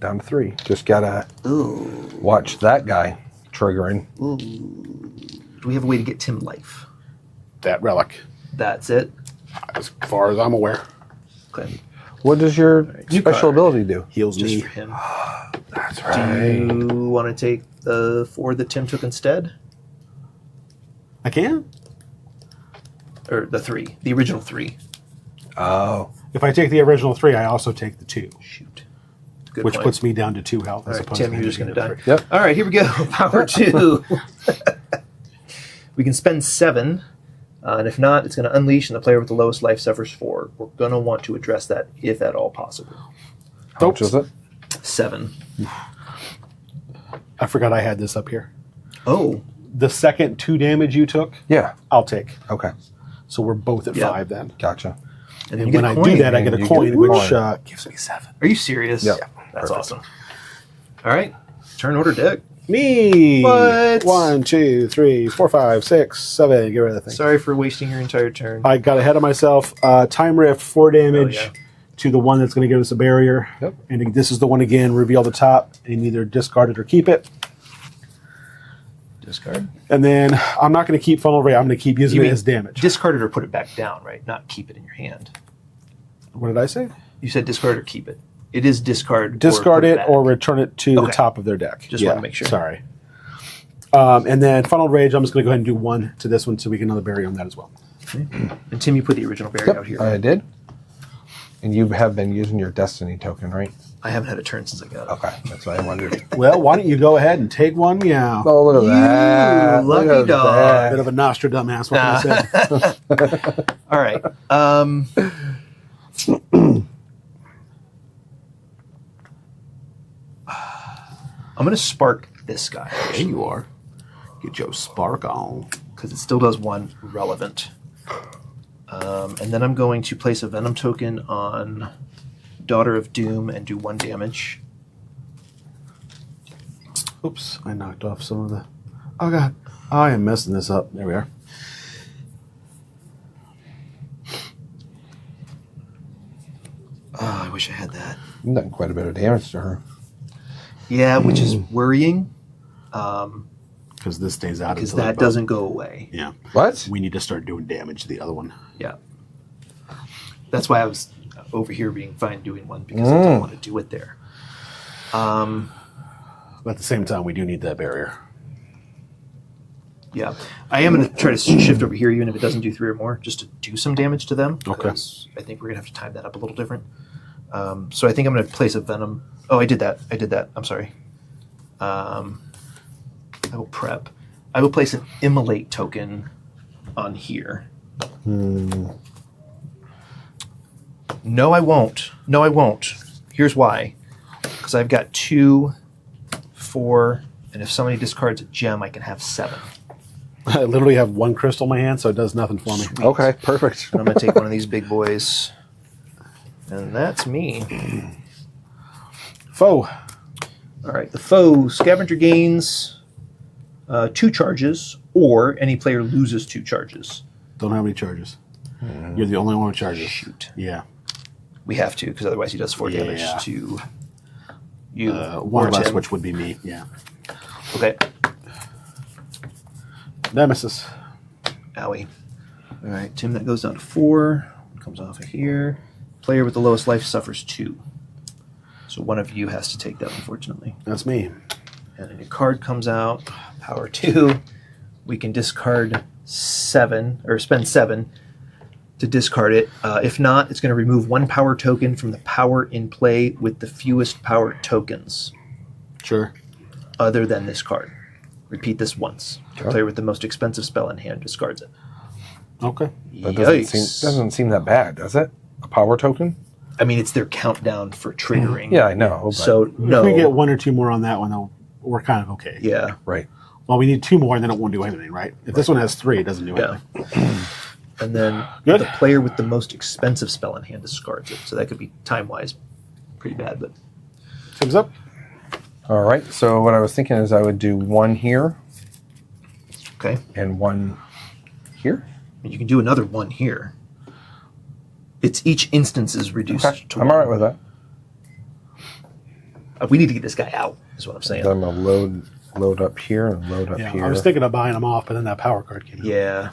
Down to 3. Just gotta Ooh. watch that guy triggering. Ooh. Do we have a way to get Tim life? That relic, That's it. as far as I'm aware, Okay. What does your New special card. ability do? heals Just me. for him. That's Do you want to take the 4 that Tim took instead? I can. Or the 3? The original 3. Oh. If I take the original 3, I also take the 2, Shoot. Good which point. puts me down to 2 health. All As right, opposed Tim, to you're just going to die. 3. Yep. All right, here we go. Power 2. We can spend 7, and if not, it's going to unleash, and the player with the lowest life suffers 4. We're going to want to address that if at all possible. How much is it? 7. I forgot I had this up here. Oh, The second 2 damage you took, Yeah. I'll take. Okay. So we're both at Yeah. 5 then. Gotcha. and then And you get when a I coin. do that, I get a You coin, get a which coin. gives me 7. Are you serious? Yep. That's Perfect. awesome. All right, turn order deck. Me. What? 1, 2, 3, 4, 5, 6, 7. Get rid of that thing. Sorry for wasting your entire turn. I got ahead of myself. Time Rift, 4 damage Oh, yeah. to the one that's going to give us a barrier. Yep. And this is the one again. Reveal the top and either discard it or keep it. Discard. And then I'm not going to keep Funnel Ray. I'm going to keep using You it mean as damage. discard it or put it back down, right? Not keep it in your hand. What did I say? You said discard or keep it. It is discard. Discard or it back. or return it to the Okay. top of their deck. Just wanted to make sure. Sorry. And then Funnel Rage, I'm just going to go ahead and do 1 to this one so we get another berry on that as well. And Tim, you put the original berry out here. I did. And you have been using your Destiny token, right? I haven't had a turn since I got it. Okay, that's what I wondered. Well, why don't you go ahead and take one meow? Oh, look at that. lucky Look at dog. that. Bit of a Nostradamus, what can I say? All right. I'm going to spark this guy There you are. Get your spark on. because it still does 1 relevant. And then I'm going to place a Venom token on Daughter of Doom and do 1 damage. Oops, I knocked off some of the... Oh, God. I am messing this up. There we are. Oh, I wish I had that. You've done quite a bit of damage to her. Yeah, which is worrying Because this stays out. because until that they doesn't go away. Yeah. What? We need to start doing damage to the other one. Yeah. That's why I was over here being fine doing 1 because I didn't want to do it there. But at the same time, we do need that barrier. Yeah. I am going to try to shift over here even if it doesn't do 3 or more just to do some damage to them. Okay. Because I think we're going to have to time that up a little different. So I think I'm going to place a Venom. Oh, I did that. I'm sorry. I will prep. I will place an Immolate token on here. No, I won't. Here's why. Because I've got 2, 4, and if somebody discards a gem, I can have 7. I literally have 1 crystal in my hand, so it does nothing for me. Sweet. Okay, perfect. And I'm going to take one of these big boys. And that's me. Foe. All right. The foe scavenger gains 2 charges, or any player loses 2 charges. Don't have any charges. You're the only one with charges. Shoot. Yeah. We have to, because otherwise he does 4 damage Yeah. to you. One or less, Tim. which would be me. Yeah. Okay. Nemesis. Owie. All right, Tim, that goes down to 4. Comes off of here. Player with the lowest life suffers 2. So one of you has to take that, unfortunately. That's me. And then your card comes out. Power 2. We can discard 7, or spend 7 to discard it. If not, it's going to remove 1 power token from the power in play with the fewest power tokens Sure. other than this card. Repeat this once. The player with the most expensive spell in hand discards it. Okay. That Yikes. doesn't seem that bad, does it? A power token? I mean, it's their countdown for triggering. Yeah, I know. But, So, no. If we get 1 or 2 more on that one, though, we're kind of okay. Yeah. right. Well, we need 2 more, and then it won't do anything, right? If this one has 3, it doesn't do Yeah. anything. And then Good. the player with the most expensive spell in hand discards it. So that could be time-wise pretty bad, but Thumbs up. All right. So what I was thinking is I would do 1 here okay. and 1 here. And you can do another 1 here. It's each instance is reduced Okay. to I'm 1. all right with that. We need to get this guy out, is what I'm saying. Then I'm gonna load up here and load up Yeah, here. I was thinking of buying them off, but then that power card came out. Yeah.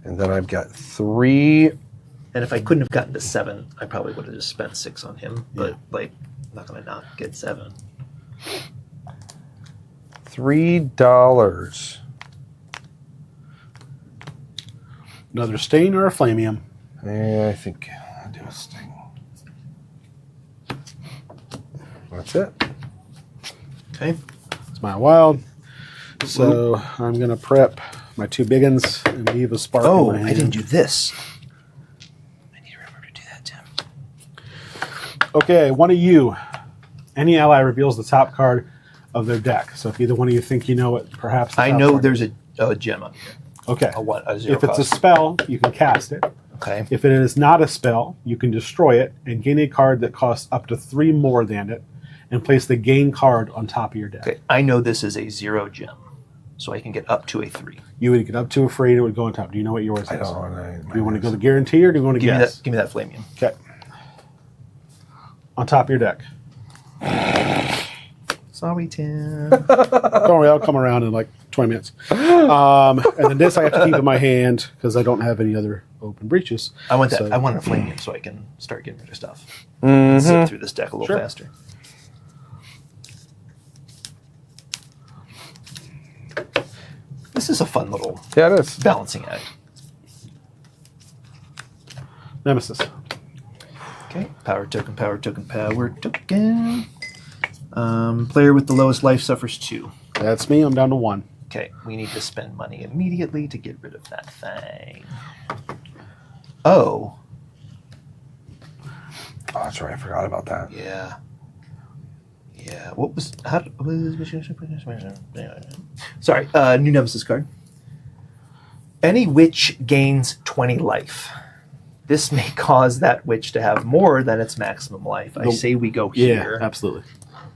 And then I've got 3. And if I couldn't have gotten to 7, I probably would have just spent 6 on him. But, Yeah. like, I'm not going to not get 7. $3. Another stain or a flamium. Yeah, I think I'll do a sting. That's it. Okay. It's my wild. So I'm going to prep my 2 big ones and leave a spark Oh, in my hand. I didn't do this. I need to remember to do that, Tim. Okay, one of you. Any ally reveals the top card of their deck. So if either one of you think you know it, perhaps the I top know card. there's a gem on here. Okay. A 0 If it's a cost. spell, you can cast it. Okay. If it is not a spell, you can destroy it and gain a card that costs up to 3 more than it. and place the gain card on top of your deck. Okay, I know this is a 0 gem, so I can get up to a 3. You would get up to a free, and it would go on top. Do you know what yours is? I don't know. Do you want to go the guarantee, or do you want to guess? Give me that Flamium. Okay. On top of your deck. Sorry, Tim. Don't worry, I'll come around in like 20 minutes. And then this I have to keep in my hand because I don't have any other open breaches. I want that. So- I want a Flamium so I can start getting rid of stuff. Mm-hmm. Zip through this deck a little Sure. faster. This is a fun little Yeah, it is. balancing act. Nemesis. Okay, power token, power token, power token. Player with the lowest life suffers 2. That's me. I'm down to 1. Okay, we need to spend money immediately to get rid of that thing. Oh, Oh, that's right. I forgot about that. yeah. Yeah, what was... How, sorry, new Nemesis card. Any witch gains 20 life. This may cause that witch to have more than its maximum life. I say we go Yeah, here. absolutely.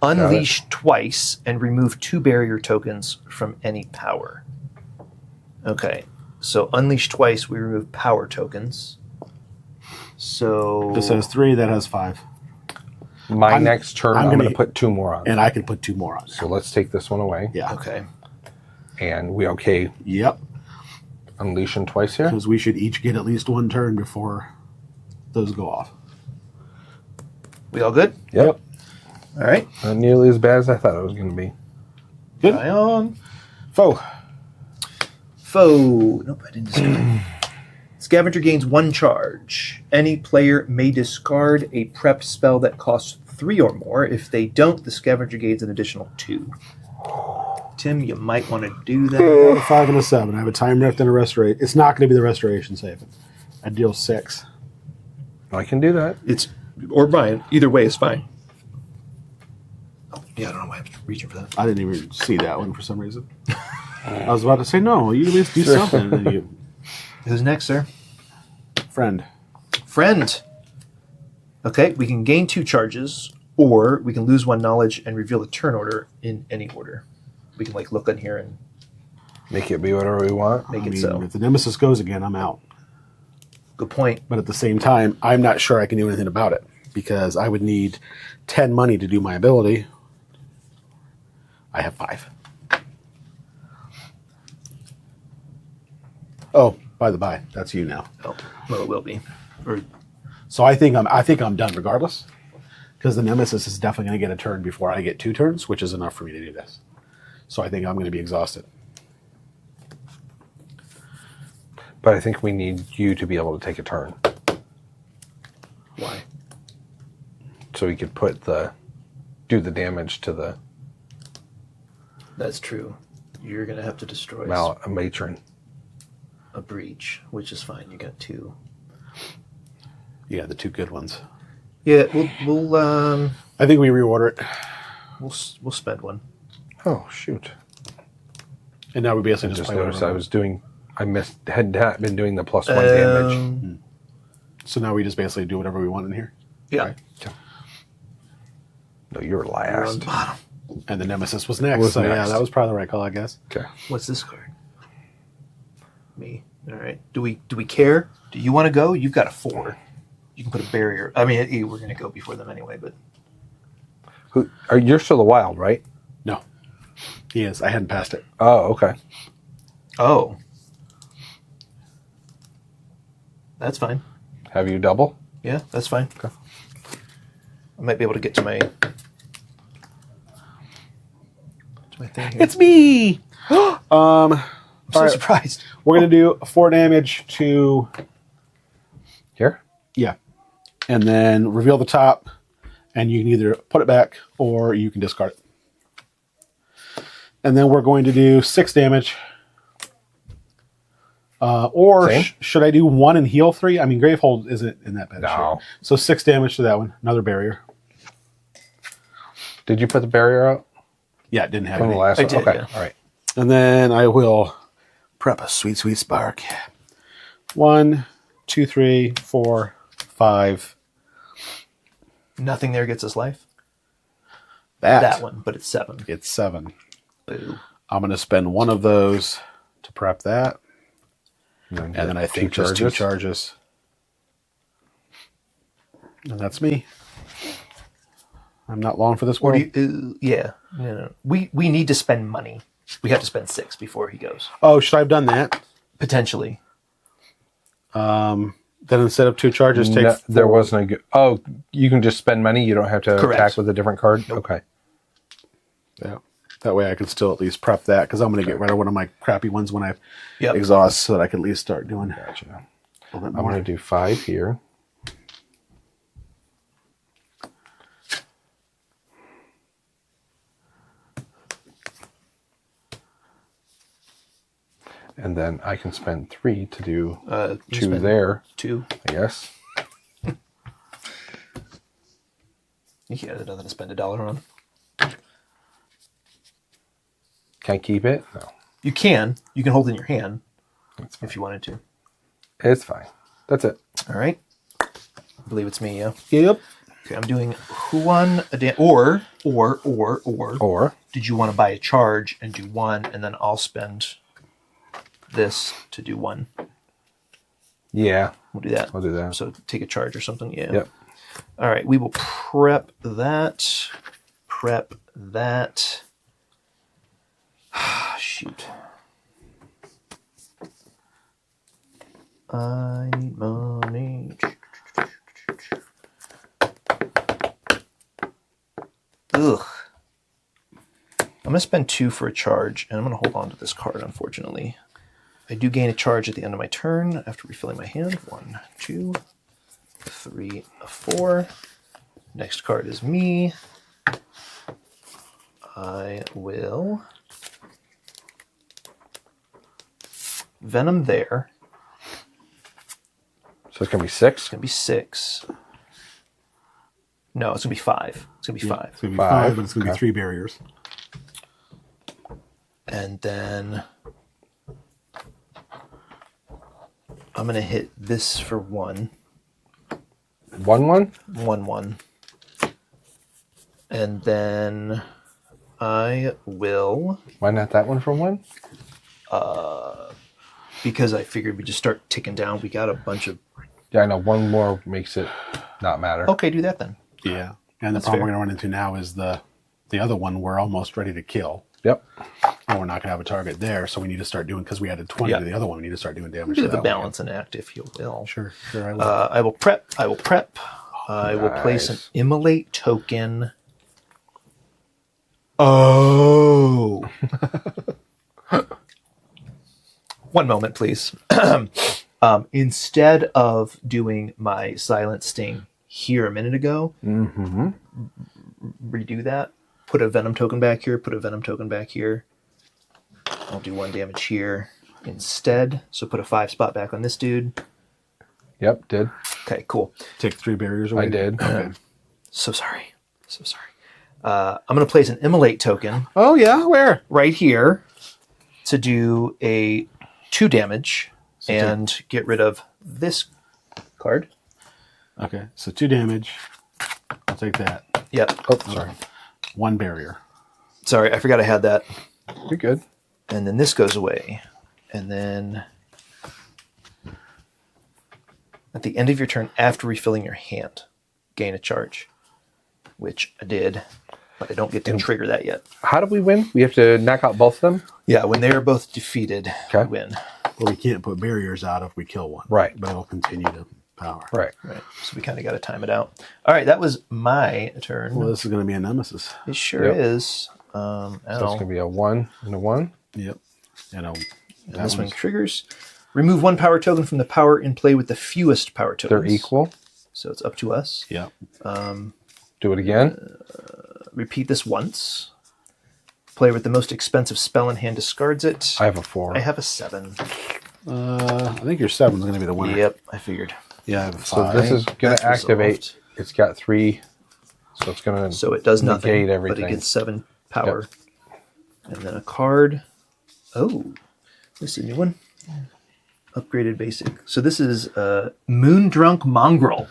Unleash twice and remove 2 barrier tokens from any power. Okay, so unleash twice, we remove power tokens. So This has 3, that has 5. My I'm- next turn, I'm I'm going gonna- to put 2 more on. And I can put 2 more on. So let's take this one away. Yeah. okay, And we okay Yep. unleashing twice here? Because we should each get at least 1 turn before those go off. we all good? Yep. All right, Not nearly as bad as I thought it was going to be. Good. Aeon. Foe. Foe. Nope, I didn't discard. Scavenger gains 1 charge. Any player may discard a prep spell that costs 3 or more. If they don't, the scavenger gains an additional 2. Tim, you might want to do A that. 5 and a 7. I have a time rift and a restoration. It's not going to be the restoration save. I deal 6. I can do that. It's or Brian. Either way is fine. Oh, yeah, I don't know why I'm reaching for that. I didn't even see that one for some reason. I was about to say, no, you at least do something. And then you, Who's next, sir? friend. Friend. Okay, we can gain 2 charges, or we can lose 1 knowledge and reveal the turn order in any order. We can like look in here and Make it be whatever we want. make I it mean, so. if the Nemesis goes again, I'm out. Good point. But at the same time, I'm not sure I can do anything about it because I would need 10 money to do my ability. I have 5. Oh, by the by, that's you now. Oh, well, it will be. Or So I think I'm done regardless, because the Nemesis is definitely going to get a turn before I get 2 turns, which is enough for me to do this. So I think I'm going to be exhausted. But I think we need you to be able to take a turn. why? So we could do the damage to the That's true. You're gonna have to destroy a matron. a breach, which is fine. You got 2. Yeah, the 2 good ones. Yeah, we'll I think we reorder it, we'll spend 1. Oh shoot! and now we basically I just just play noticed whatever. had not been doing the +1 damage. So now we just basically do whatever we want in here, Yeah. Right. No, you're You're on last. the bottom. and the Nemesis was next. Was so yeah, next. that was probably the right call, I guess. Okay. What's this card? Me. All right. Do we care? Do you want to go? You've got a 4. You can put a barrier. I mean, we're gonna go before them anyway. But You're still the wild, right? No, he is. I hadn't passed it. Oh, okay. oh, that's fine. Have you double? Yeah, that's fine. Okay. I might be able to get to my thing here. It's me. I'm so all right. surprised. We're gonna do 4 damage to Here? yeah, and then reveal the top, and you can either put it back or you can discard it. And then we're going to do 6 damage. Or Same? should I do 1 and heal 3? I mean, Gravehold isn't in that bad No. shape. So 6 damage to that one. Another barrier. Did you put the barrier out Yeah, it didn't have from the any. last I one? did, Okay. yeah. All right. And then I will prep a sweet, sweet spark. 1, 2, 3, 4, 5. Nothing there gets us life. That one, but it's 7. It's 7. Boo. I'm going to spend one of those to prep that. And And then I think just 2 charges. And that's me. I'm not long for this Or world. do you, yeah. No. We need to spend money. We have to spend 6 before he goes. Oh, should I have done that? Potentially. Then instead of 2 charges, take No, 4. there wasn't a good... Oh, you can just spend money? You don't have to Correct. attack with a different card? Okay. Yeah. That way I can still at least prep that, because I'm going to get rid of one of my crappy ones when I Yep. exhaust, so that I can at least start doing Gotcha. a little bit I'm more. going to do 5 here. And then I can spend 3 to do You 2 spend there, 2. I guess. He had nothing to spend $1 on. Can I keep it? No. You can. You can hold it in your hand if you wanted to. It's fine. That's it. All right. I believe it's me, yeah? Yep. Okay, I'm doing one a day. Or, Or, did you want to buy a charge and do 1, and then I'll spend this to do 1? yeah, We'll do that. I'll do that. So take a charge or something, yeah. Yep. All right, we will prep that. Prep that. Shoot. I need money. Ugh. I'm going to spend 2 for a charge, and I'm going to hold on to this card, unfortunately. I do gain a charge at the end of my turn after refilling my hand. 1, 2, 3, 4. Next card is me. I will Venom there. So it's going to be 6? It's going to be 6. No, it's going to be 5. It's going to be 5. It's going to be 5, 5, but it's going to okay. be 3 barriers. And then I'm going to hit this for 1. 1/1? 1/1. And then I will, Why not that one for 1? because I figured we just start ticking down. We got a bunch of. Yeah, I know. 1 more makes it not matter. Okay, do that then. Yeah. And the That's problem fair. we're going to run into now is the other one we're almost ready to kill. Yep. And we're not going to have a target there, so we need to start doing, because we added 20 Yeah. to the other one, we need to start doing damage Bit to of a that balancing act, if you will. one. Sure, I will. I will prep. I will prep. I will place an Nice. immolate token. Oh. One moment, please. Instead of doing my silent sting here a minute ago, redo that. Put a venom token back here. Put a venom token back here. I'll do 1 damage here instead. So put a 5 spot back on this dude. Yep, did. Okay, cool. Take 3 barriers away. I did. Okay. So sorry. So sorry. I'm going to place an immolate token Oh, yeah? Where? right here to do a 2 damage and get rid of this card. Okay, so 2 damage. I'll take that. Yep. Oh, sorry. 1 barrier. Sorry, I forgot I had that. You're good. And then this goes away. And then at the end of your turn, after refilling your hand, gain a charge, which I did, but I don't get to trigger that yet. How do we win? We have to knock out both of them? Yeah, when they are both defeated, Okay. we win. Well, we can't put barriers out if we kill one. Right. But it'll continue to power. Right. Right. So we kind of got to time it out. All right, that was my turn. Well, this is going to be a nemesis. It sure Yep. is. So it's going to be a 1 and a 1. Yep. And And this one triggers. Remove 1 power token from the power in play with the fewest power tokens. They're equal. So it's up to us. Yep. Do it again. Repeat this once. Player with the most expensive spell in hand discards it. I have a 4. I have a 7. I think your 7 is going to be the winner. Yep, I figured. Yeah, I have a 5. So this is going That's to activate. resolved. It's got 3. So it's going to So it does nothing, negate but everything. it gets 7 power. And then a card. Oh, this is a new one. Upgraded basic. So this is Moon Drunk Mongrel.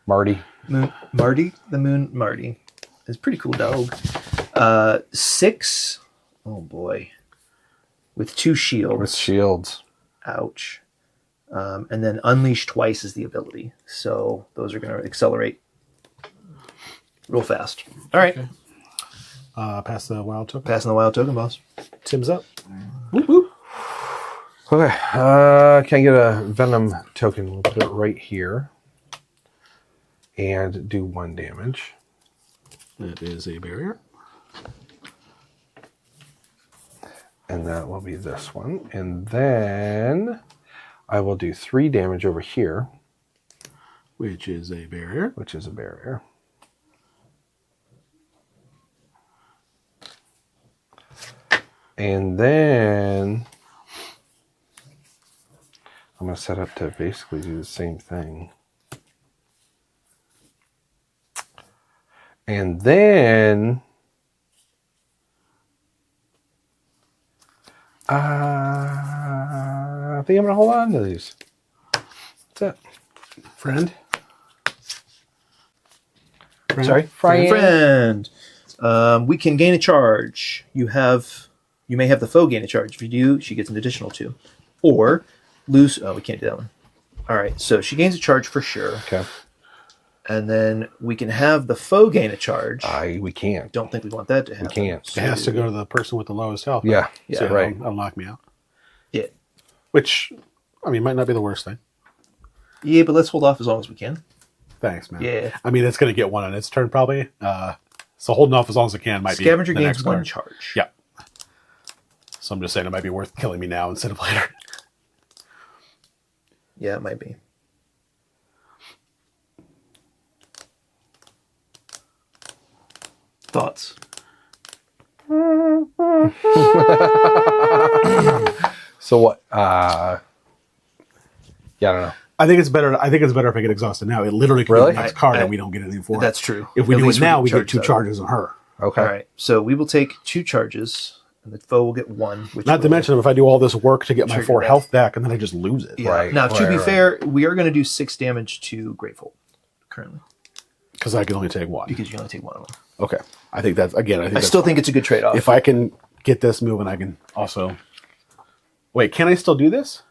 Marty. Marty, the Moon Marty. It's a pretty cool dog. 6. Oh boy. With 2 shields. With shields. Ouch. And then unleash twice is the ability. So those are going to accelerate real fast. All right. Okay. Pass the wild token. Passing the wild token, boss. Tim's up. Whoop, whoop. Okay. Can I get a venom token? We'll put it right here. And do 1 damage. That is a barrier. And that will be this one. And then I will do 3 damage over here. Which is a barrier. Which is a barrier. And then I'm going to set up to basically do the same thing. And then I think I'm going to hold on to these. That's it. Friend. Sorry. Friend. We can gain a charge. You may have the foe gain a charge. If you do, she gets an additional 2. Or lose. Oh, we can't do that one. All right. So she gains a charge for sure. Okay. And then we can have the foe gain a charge. We can't. Don't think we want that to happen. We can't. It has to go to the person with the lowest health. Yeah. Yeah. So Right. that'll knock me out. Yeah. Which, I mean, might not be the worst thing. Yeah, but let's hold off as long as we can. Thanks, man. Yeah. I mean, it's going to get 1 on its turn, probably. So holding off as long as it can might Scavenger be the gains next 1 card. charge. Yeah. So I'm just saying it might be worth killing me now instead of later. Yeah, it might be. Thoughts? So what? Yeah, I don't know. I think it's better. I think it's better if I get exhausted now. It literally could Really? be the next card, I- and we don't get anything for it. That's true. If we At do it least now, we get charge 2 that. charges on her. Okay. All right. So we will take 2 charges, and the foe will get 1. Which Not to will mention, if I do all this work to get my trigger 4 that. health back, and then I just lose it. Yeah. Right, Now, to right, be right. fair, we are going to do 6 damage to Gravehold currently Because I can only take 1. because you only take 1 of them. Okay. I think that's, again, I think I that's still fine. think it's a good trade-off. If I can get this moving, I can also... Wait, can I still do this?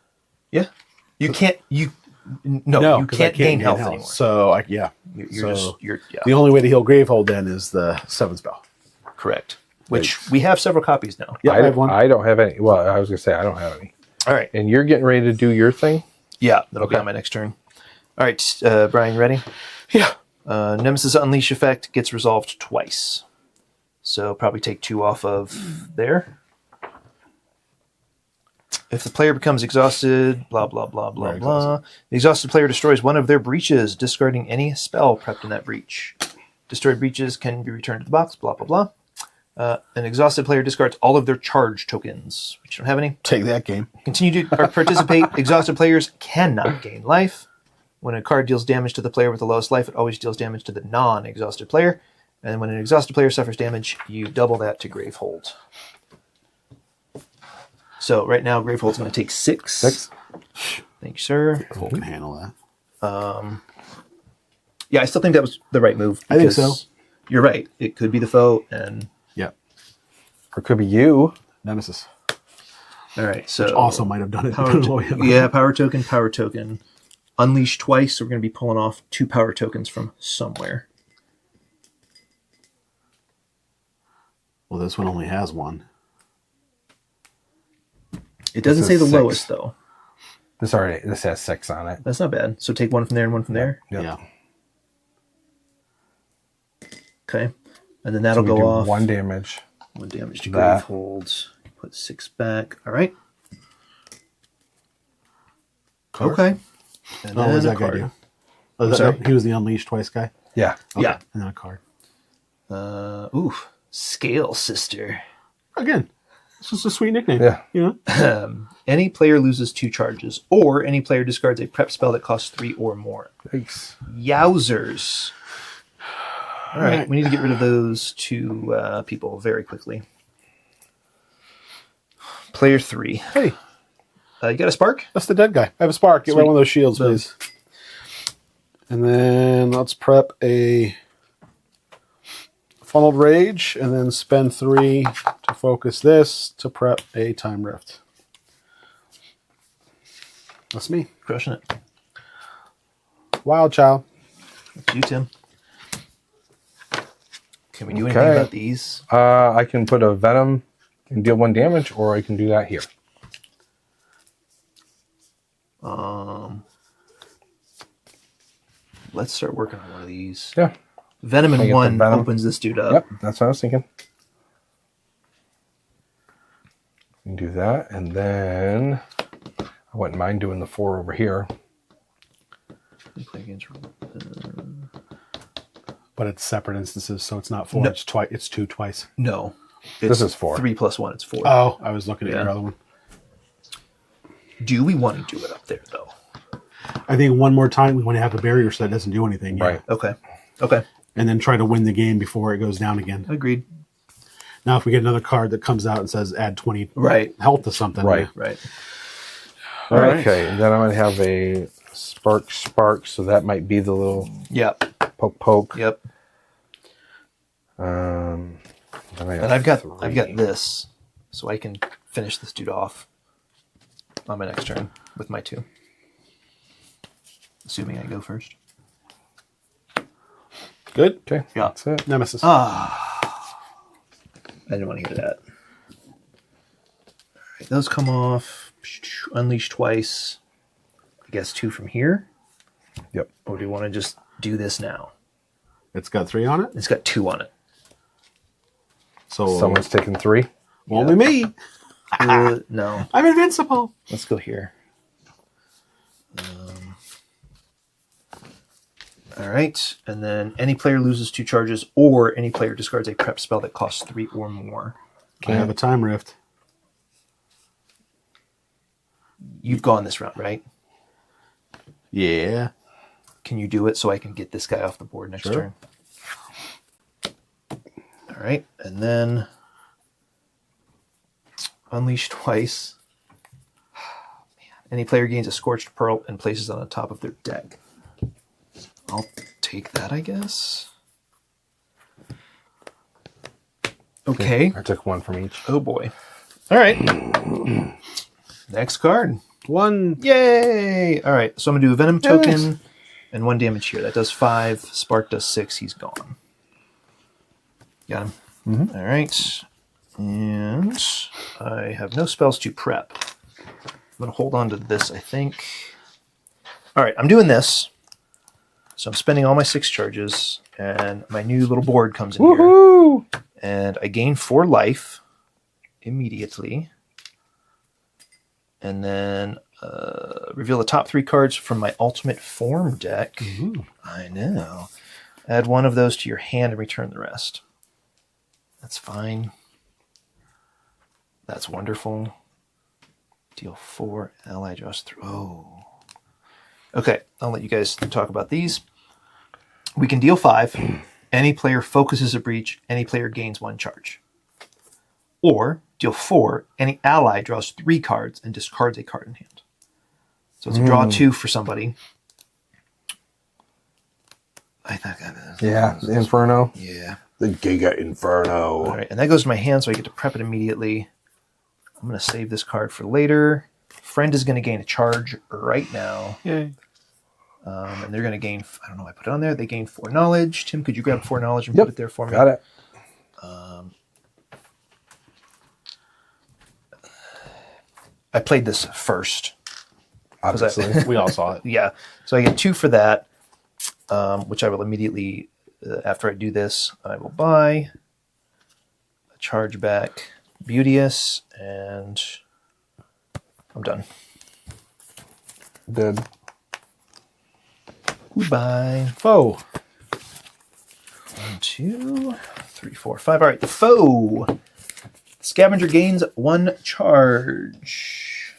Yeah. You can't. You 'cause I can't gain health anymore. So, yeah. You're The only way to heal Gravehold then is the 7 spell. correct. Which we have several copies now. Yeah, I have one. I don't have any. Well, I was going to say I don't have any. All right. And you're getting ready to do your thing? Yeah, that'll be Okay. on my next turn. All right, Brian, ready? Yeah. Nemesis Unleash effect gets resolved twice. So probably take 2 off of there. If the player becomes exhausted, blah, blah, blah, blah, Very blah. The exhausted player destroys one of their breaches, discarding any spell prepped in that breach. Destroyed breaches can be returned to the box, blah, blah, blah. An exhausted player discards all of their charge tokens, which you don't have any. Take that game. Continue to participate. Exhausted players cannot gain life. When a card deals damage to the player with the lowest life, it always deals damage to the non-exhausted player. And when an exhausted player suffers damage, you double that to Gravehold. So right now, Gravehold's going to take 6. 6. Thank you, sir. Cole can handle that. Yeah, I still think that was the right move. I think because so. You're right. It could be the foe, and Yeah. Or it could be you. Nemesis. all right. So Also might have done it. power yeah, power token, power token. Unleash twice. So we're going to be pulling off 2 power tokens from somewhere. Well, this one only has 1. It doesn't This say is the 6. lowest though. This has 6 on it. That's not bad. So take 1 from there and 1 from there. Yep. Yeah. Okay. And then that'll We go do off. 1 damage. 1 damage to That. Gravehold. Put 6 back. All right. Card? Okay. And Oh, what does then that a guy card. do? Oh, Sorry? he was the Unleash twice guy? Yeah. Okay. Yeah. And then a card. Scale Sister. Again, it's just a sweet nickname. Yeah. You know? Any player loses 2 charges, or any player discards a prep spell that costs 3 or more. Thanks. Yowzers. All right, right. we need to get rid of those 2 people very quickly. Player 3. Hey, You got a spark? that's the dead guy. I have a spark. Get Sweet. rid of one of those shields, Boom. please. And then then let's prep a Funneled Rage, and then spend 3 to focus this to prep a Time Rift. That's me. Crushing it. Wild Child. That's you, Tim. Can we do anything about these? I can put a Venom and deal 1 damage, or I can do that here. Let's start working on one of these. Yeah. Venom I in get the 1 Venom. opens this dude up. Yep, that's what I was thinking. You can do that, and then I wouldn't mind doing the 4 over here. Play against, But it's separate instances, so it's not 4. No. It's twice. It's 2 twice. no. This is 4. 3 + 1, it's 4. Oh, I was looking at Yeah. your other one. Do we want to do it up there, though? I think one more time we want to have a barrier so that doesn't do anything. Right. Okay. Okay. And then try to win the game before it goes down again. Agreed. Now, if we get another card that comes out and says add 20 Right. health to something. Right. Right. All right. Okay, and then I'm going to have a spark, so that might be the little Yep. poke. Yep. Then I have And I've got 3. this, so I can finish this dude off on my next turn with my 2. Assuming I go first. Good. Okay, Yeah. that's it. Nemesis. I didn't want to hear that. All right, those come off. Unleash twice. I guess 2 from here. Yep. Or do you want to just do this now? It's got 3 on it. It's got 2 on it. So Someone's taking 3. only me. No. I'm invincible. Let's go here. All right. And then any player loses 2 charges, or any player discards a prep spell that costs 3 or more. I have a Time Rift. You've gone this round, right? Yeah. Can you do it so I can get this guy off the board next Sure. turn? All right. And then unleash twice. Man. Any player gains a Scorched Pearl and places it on the top of their deck. I'll take that, I guess. Okay. I took 1 from each. Oh boy. All right. Next card. 1. Yay! All right. So I'm gonna do a Venom token and 1 damage here. That does 5. Spark does 6. He's gone. Got him. Mm-hmm. All right. And I have no spells to prep. I'm gonna hold on to this, I think. All right. I'm doing this. So I'm spending all my 6 charges, and my new little board comes in Woohoo! here. And I gain 4 life immediately. And then reveal the top 3 cards from my Ultimate Form deck. Ooh. I know. Add 1 of those to your hand and return the rest. That's fine. That's wonderful. Deal 4, ally draws through. Oh. Okay, I'll let you guys talk about these. We can deal 5. Any player focuses a breach, any player gains 1 charge. Or deal 4, any ally draws 3 cards and discards a card in hand. So it's a draw 2 for somebody. I think Yeah, the Inferno. Yeah. The Giga Inferno. All right, and that goes to my hand, so I get to prep it immediately. I'm going to save this card for later. Friend is going to gain a charge right now. Yay. And they're going to gain, I don't know, I put it on there. They gain 4 knowledge. Tim, could you grab 4 knowledge and Yep, put it there for me? got it. I played this first. Obviously. We all saw it. Yeah. So I get 2 for that, which I will immediately, after I do this, I will buy a charge back Beauteous, and I'm done. Dead. Goodbye. Foe. 1, 2, 3, 4, 5. All right, the foe. Scavenger gains 1 charge.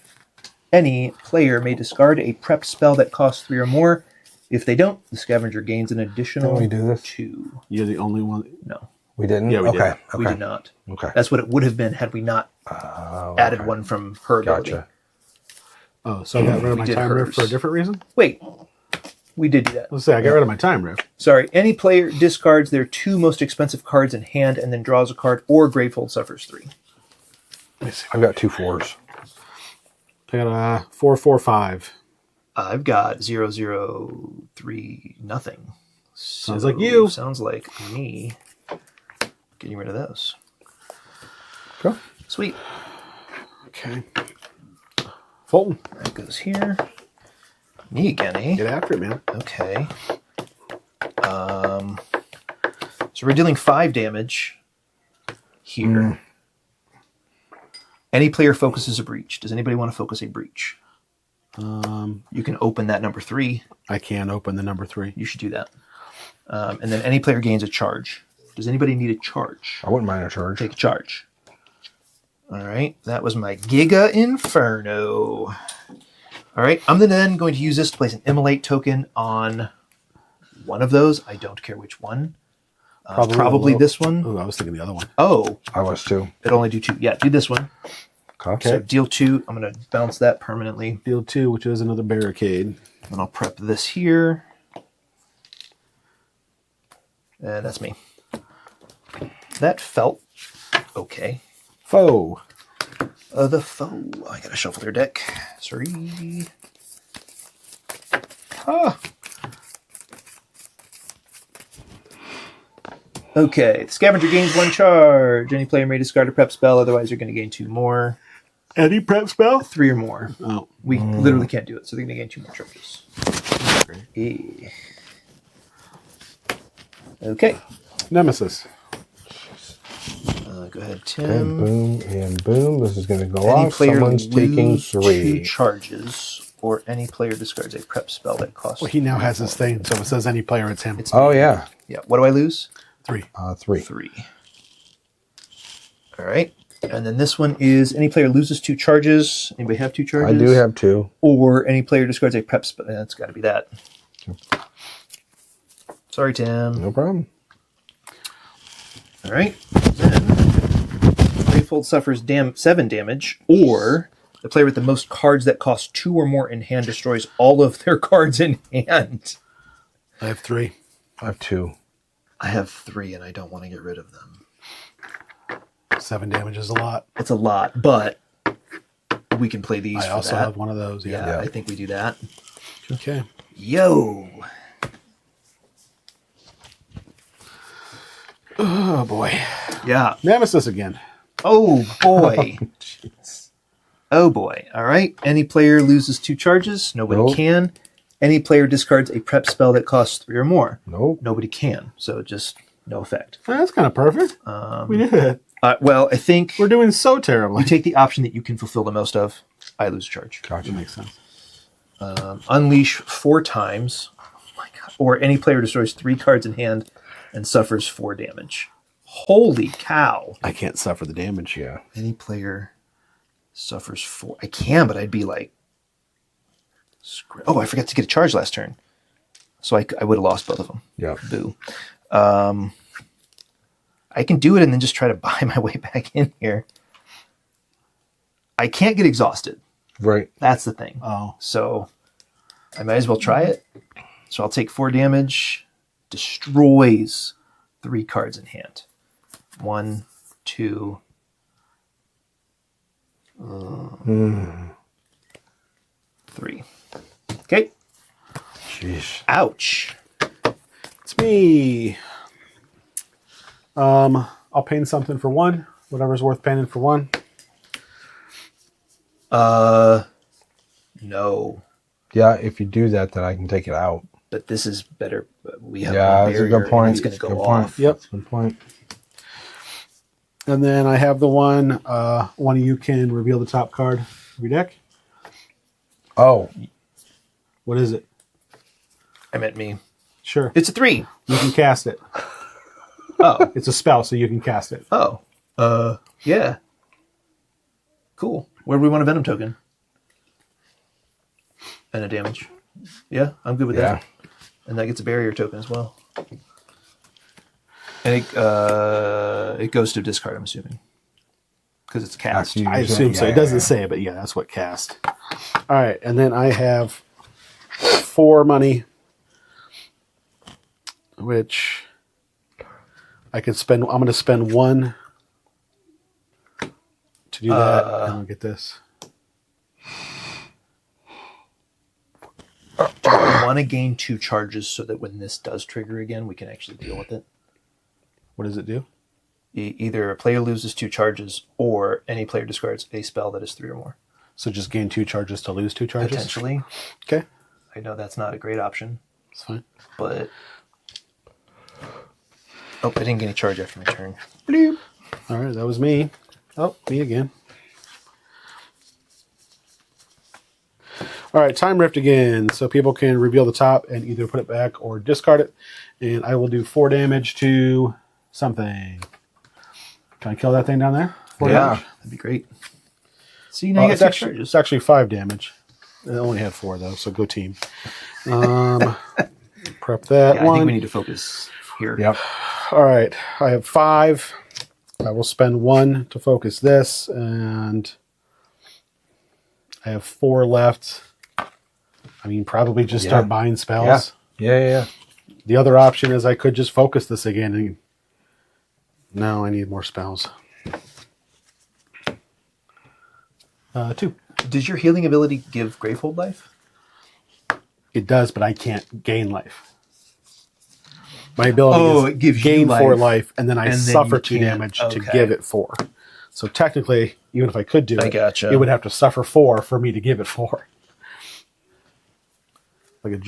Any player may discard a prepped spell that costs 3 or more. If they don't, the scavenger gains an additional Don't we do this? 2. You're the only one. No, We didn't? Yeah, we did. Okay. we did not. Okay. That's what it would have been had we not added okay. 1 from her ability. Gotcha. Oh, so I got rid of We my did Time Rift hers. for a different reason? Wait, We did do that. Let's say I got rid of my time rift. Sorry. Any player discards their 2 most expensive cards in hand and then draws a card, or Gravefold suffers 3. Let me see. I've got 2 4s. I got a 4-4-5. I've got 0-0-3 nothing. Sounds like you. Sounds like me. Getting rid of those. Go. Sweet. Okay. Fulton. That goes here. Me again, eh? Get after it, man. Okay. So we're dealing 5 damage here. Any player focuses a breach. Does anybody want to focus a breach? You can open that number 3. I can open the number 3. You should do that. And then any player gains a charge. Does anybody need a charge? I wouldn't mind a charge. Take a charge. All right. That was my Giga Inferno. All right. I'm then going to use this to place an Immolate token on one of those. I don't care which one. Probably this one. Oh, I was thinking the other one. Oh, I was too. it'll only do 2. Yeah, do this one. Okay. So deal 2. I'm going to bounce that permanently. Deal 2, which is another barricade. Then I'll prep this here. And that's me. That felt okay. Foe. The foe. I gotta shuffle their deck. Sorry. Ah. Okay. The scavenger gains 1 charge. Any player may discard a prep spell, otherwise you're going to gain 2 more. Any prep spell? 3 or more. Oh. We literally can't do it, so they're going to gain 2 more charges. Eh. Okay. Nemesis. Go ahead, And Tim. boom and boom. This is going to go Any off. player Someone's taking lose 3. 2 charges, or any player discards a prep spell that costs. Well, he now has his thing, so if it says any player, it's him. Oh, yeah. Yeah. What do I lose? 3. 3. 3. All right. And then this one is any player loses 2 charges. Anybody have 2 charges? I do have 2. Or any player discards a prep spell. That's got to be that. Sorry, Tim. No problem. All right. Then Gravefold suffers 7 damage, or the player with the most cards that cost 2 or more in hand destroys all of their cards in hand. I have 3. I have 2. I have 3, and I don't want to get rid of them. 7 damage is a lot. It's a lot, but we can play these. I for also that. have one of those. Yeah, I think we do that. Okay. Yo. Oh, boy. Yeah. Nemesis again. Oh, boy. Oh, boy. All right. Any player loses 2 charges. Nobody Nope. can. Any player discards a prep spell that costs 3 or more. Nope. Nobody can. So just no effect. That's kind of perfect. We did it. Well, I think We're doing so terribly. you take the option that you can fulfill the most of. I lose a charge. Gotcha. That makes sense. Unleash 4 times. Oh my God. Or any player destroys 3 cards in hand and suffers 4 damage. Holy cow. I can't suffer the damage. Yeah. Any player suffers 4. I can, but I'd be like... Oh, I forgot to get a charge last turn. So I would have lost both of them. Yeah. Boo. I can do it and then just try to buy my way back in here. I can't get exhausted. Right. That's the thing. Oh. So I might as well try it. So I'll take 4 damage. Destroys 3 cards in hand. 1, 2. 3. Okay. Jeez. Ouch. It's me. I'll paint something for 1. Whatever's worth painting for 1. No. Yeah, if you do that, then I can take it out. But this is better. We have Yeah, one that's a barrier good point. and it's going to Good go point. off. Yep. Good point. And then I have the one of you can reveal the top card of your deck. Oh, What is it? I meant me. Sure. It's a 3. You can cast it. Oh. It's a spell, so you can cast it. Oh. Yeah. Cool. Where do we want a Venom token? And a damage. Yeah, I'm good with that. And that gets a barrier token as well. And it goes to discard, I'm assuming. Because it's cast. After you- I assume so. Yeah, It doesn't yeah. say, but yeah, that's what cast. All right, and then I have 4 money which I could spend. I'm going to spend 1 to do that, and I'll get this. Do you want to gain 2 charges so that when this does trigger again, we can actually deal with it? What does it do? Either a player loses 2 charges, or any player discards a spell that is 3 or more. So just gain 2 charges to lose 2 charges? Potentially. Okay. I know that's not a great option, That's fine. but... Oh, I didn't get any charge after my turn. Bloop. All right, that was me. Oh, me again. All right, time rift again. So people can reveal the top and either put it back or discard it. And I will do 4 damage to something. Can I kill that thing down there? 4 damage? That'd be great. See, now you got 6 charges. It's actually 5 damage. It only had 4 though, so go team. Prep that Yeah, one. I think we need to focus here. Yep. All right, I have 5. I will spend 1 to focus this, and I have 4 left. I mean, probably just start buying spells. Yeah. The other option is I could just focus this again. And no, I need more spells. 2. Does your healing ability give Gravehold life? It does, but I can't gain life. My ability is it gives you gain 4 life, life, and then I and then suffer you 2 can't- damage to okay. give it 4. So technically, even if I could do I it, gotcha. it would have to suffer 4 for me to give it 4. Like a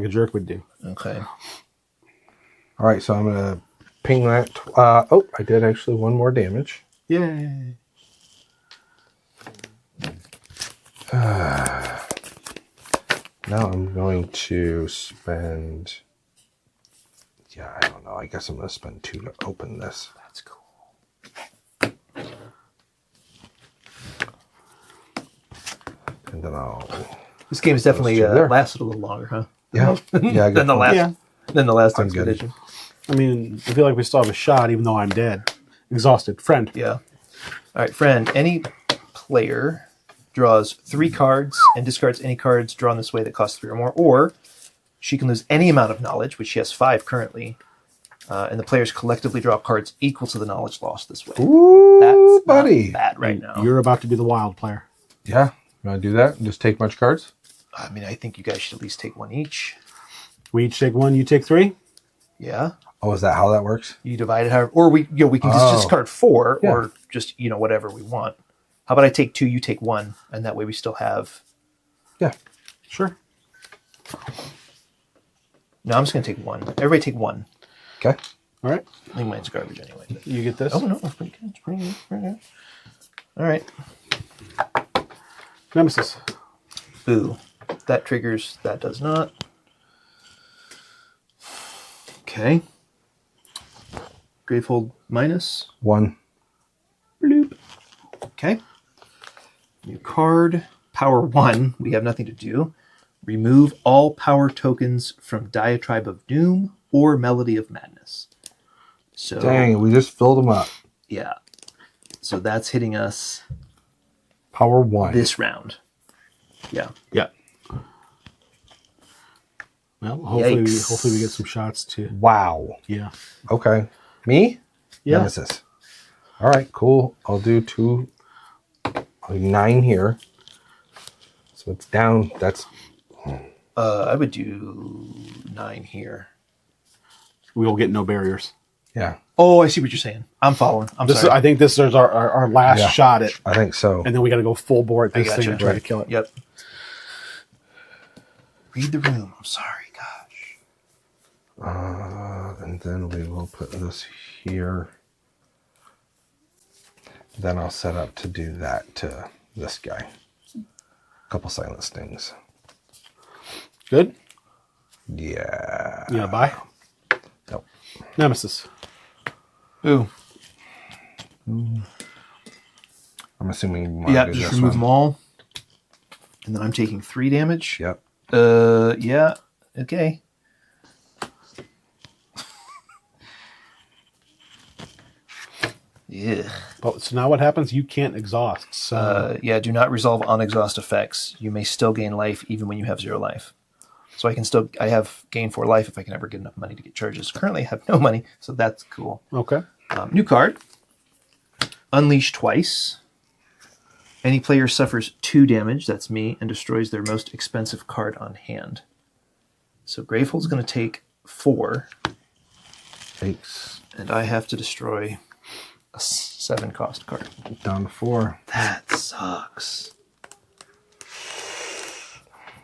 jerk would do. Okay. All right, so I'm going to ping that. Oh, I did actually 1 more damage. Yay! Now I'm going to spend... Yeah, I don't know. I guess I'm going to spend 2 to open this. That's cool. And then I'll... This game has definitely Those 2 there. lasted a little longer, huh? Yeah. Yeah, Than the good last. point. Than the last I'm good. expedition. I mean, I feel like we still have a shot, even though I'm dead. Exhausted. Friend. Yeah. All right, friend. Any player draws 3 cards and discards any cards drawn this way that cost 3 or more, or she can lose any amount of knowledge, which she has 5 currently, and the players collectively draw cards equal to the knowledge lost this way. Ooh, That's buddy. not bad right now. You're about to be the wild player. Yeah. You want to do that? Just take much cards? I mean, I think you guys should at least take 1 each. We each take 1, you take 3? Yeah. Oh, is that how that works? You divide it however, or we can just Oh. discard 4, Yeah. or just whatever we want. How about I take 2, you take 1, and that way we still have. Yeah. Sure. No, I'm just gonna take 1. Everybody take 1. Okay. All right. I think mine's garbage anyway. But... You get this. Oh no, it's pretty good. It's pretty good. Pretty good. All right. Nemesis. Boo. That triggers. That does not. Okay. Gravehold minus. 1. Bloop. Okay. New card. Power 1. We have nothing to do. Remove all power tokens from Diatribe of Doom or Melody of Madness. So Dang, we just filled them up. yeah. So that's hitting us Power 1. this round. Yeah. Yeah. Well, hopefully we get some shots too. Wow. Yeah. Okay. Me? Yeah. Nemesis. All right, cool. I'll do 2. I'll do 9 here. So it's down. That's... I would do 9 here. We will get no barriers. Yeah. Oh, I see what you're saying. I'm following. I'm This is, sorry. I think this is our last Yeah. shot at, I think so. and then we got to go full bore at I this thing gotcha. and try to kill it. Yep. Read the room. I'm sorry. Gosh. And then we will put this here. Then I'll set up to do that to this guy. A couple silent stings. Good. Yeah. You gonna buy? Nope. Nemesis. Ooh. I'm assuming you want Yeah, to do just this remove one. them all. And then I'm taking 3 damage. Yep. Yeah. Okay. Yeah. But so now what happens? You can't exhaust. So Yeah, do not resolve on exhaust effects. You may still gain life even when you have 0 life. So So I have gain 4 life if I can ever get enough money to get charges. Currently I have no money, so that's cool. Okay. New card. Unleash twice. Any player suffers 2 damage, that's me, and destroys their most expensive card on hand. So Gravehold's going to take 4. Takes And I have to destroy a 7 cost card. down to 4. That sucks.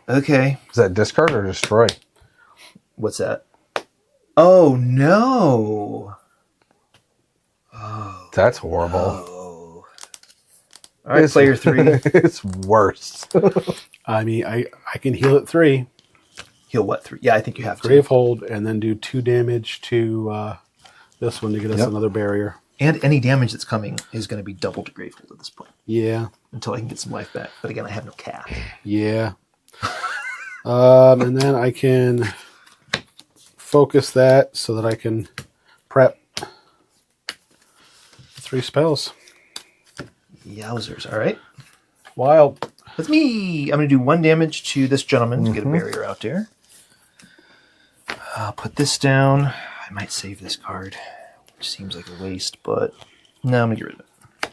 Okay. Is that discard or destroy? What's that? Oh, no. That's horrible. Oh. All right, player 3. It's worse. I mean, I can heal at 3. Heal what? 3? Yeah, I think you have to. Gravehold, and then do 2 damage to this one to get us another barrier. And any damage that's coming is going to be double to Gravehold at this point. Yeah. Until I can get some life back. But again, I have no cash. Yeah. And then I can focus that so that I can prep 3 spells. Yowzers. All right. Wild. That's me. I'm going to do 1 damage to this gentleman to get a barrier out there. I'll put this down. I might save this card, which seems like a waste, but no, I'm going to get rid of it.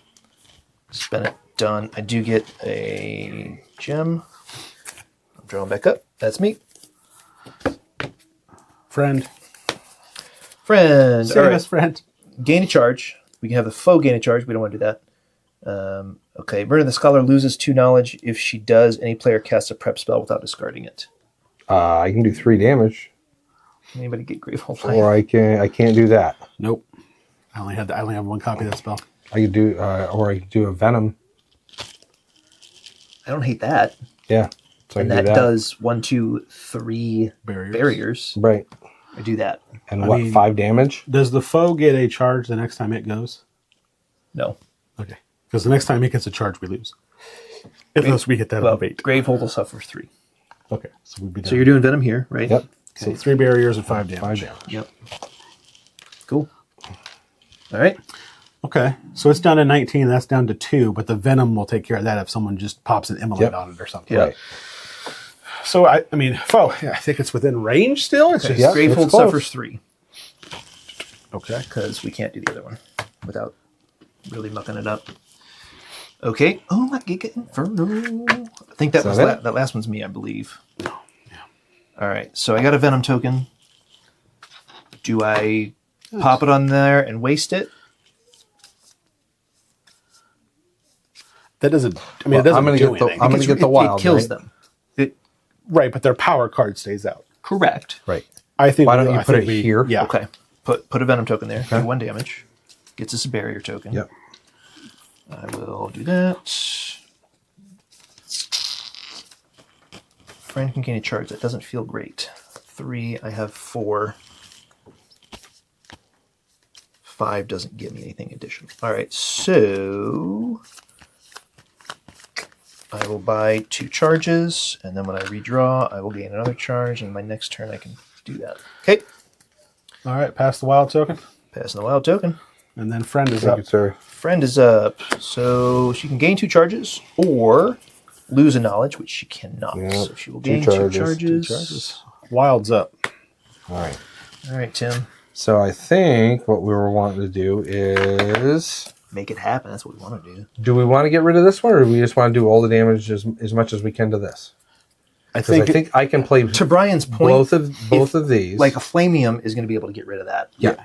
Spend it. Done. I do get a gem. I'm drawing back up. That's me. Friend. Friend. Save All right. us, friend. Gain a charge. We can have the foe gain a charge. We don't want to do that. Okay. Murder the Scholar loses 2 knowledge. If she does, any player casts a prep spell without discarding it. I can do 3 damage. Can anybody get Gravehold? Or I can't do that. Nope. I only have 1 copy of that spell. I could do or I could do a venom. I don't hate that. Yeah. So And I can that do that. does 1, 2, 3 barriers. Right. I do that. And I what, mean- 5 damage? Does the foe get a charge the next time it goes? No. Okay. Because the next time it gets a charge, we lose. Unless we get that Well, up 8. Gravehold will suffer 3. Okay. So we'd be down. So you're doing Venom here, right? Yep. So 3 barriers and 5 damage. 5 damage. Yep. Cool. All right. Okay. So it's down to 19. That's down to 2. But the venom will take care of that if someone just pops an immolate Yep. on it or something. Yeah. Right. So, I mean, foe, I think it's within range still. It's Okay. just, Yeah, Gravehold it's close. suffers 3 okay. because we can't do the other one without really mucking it up. Okay. Oh, my Giga Inferno. I think that Is was that it? that last one's me, I believe. All right. So I got a Venom token. Do I pop it on there and waste it? That doesn't, I mean, Well, it doesn't I'm gonna do get the- anything. I'm gonna get the wild, It kills right? them. It, Right, but their power card stays out. correct. Right. I think. Why don't you I put think it here? Yeah. Okay. Put a Venom token there. Do 1 damage. Gets us a barrier token. Yep. I will do that. Friend can gain a charge. That doesn't feel great. 3. I have 4. 5 doesn't give me anything additional. All right. So I will buy 2 charges, and then when I redraw, I will gain another charge, and my next turn I can do that. Okay. All right, pass the wild token. Passing the wild token. And then friend is Thank up. you, sir. Friend is up, so she can gain 2 charges or lose a knowledge, which she cannot. Yep, So she will 2 gain charges. 2 charges. 2 charges. Wild's up. All right. All right, Tim, So I think what we were wanting to do is, make it happen. That's what we want to do. do we want to get rid of this one, or do we just want to do all the damage as much as we can to this? I Because I think I can play To Brian's point, both of these. like a Flamium is going to be able to get rid of that. yeah.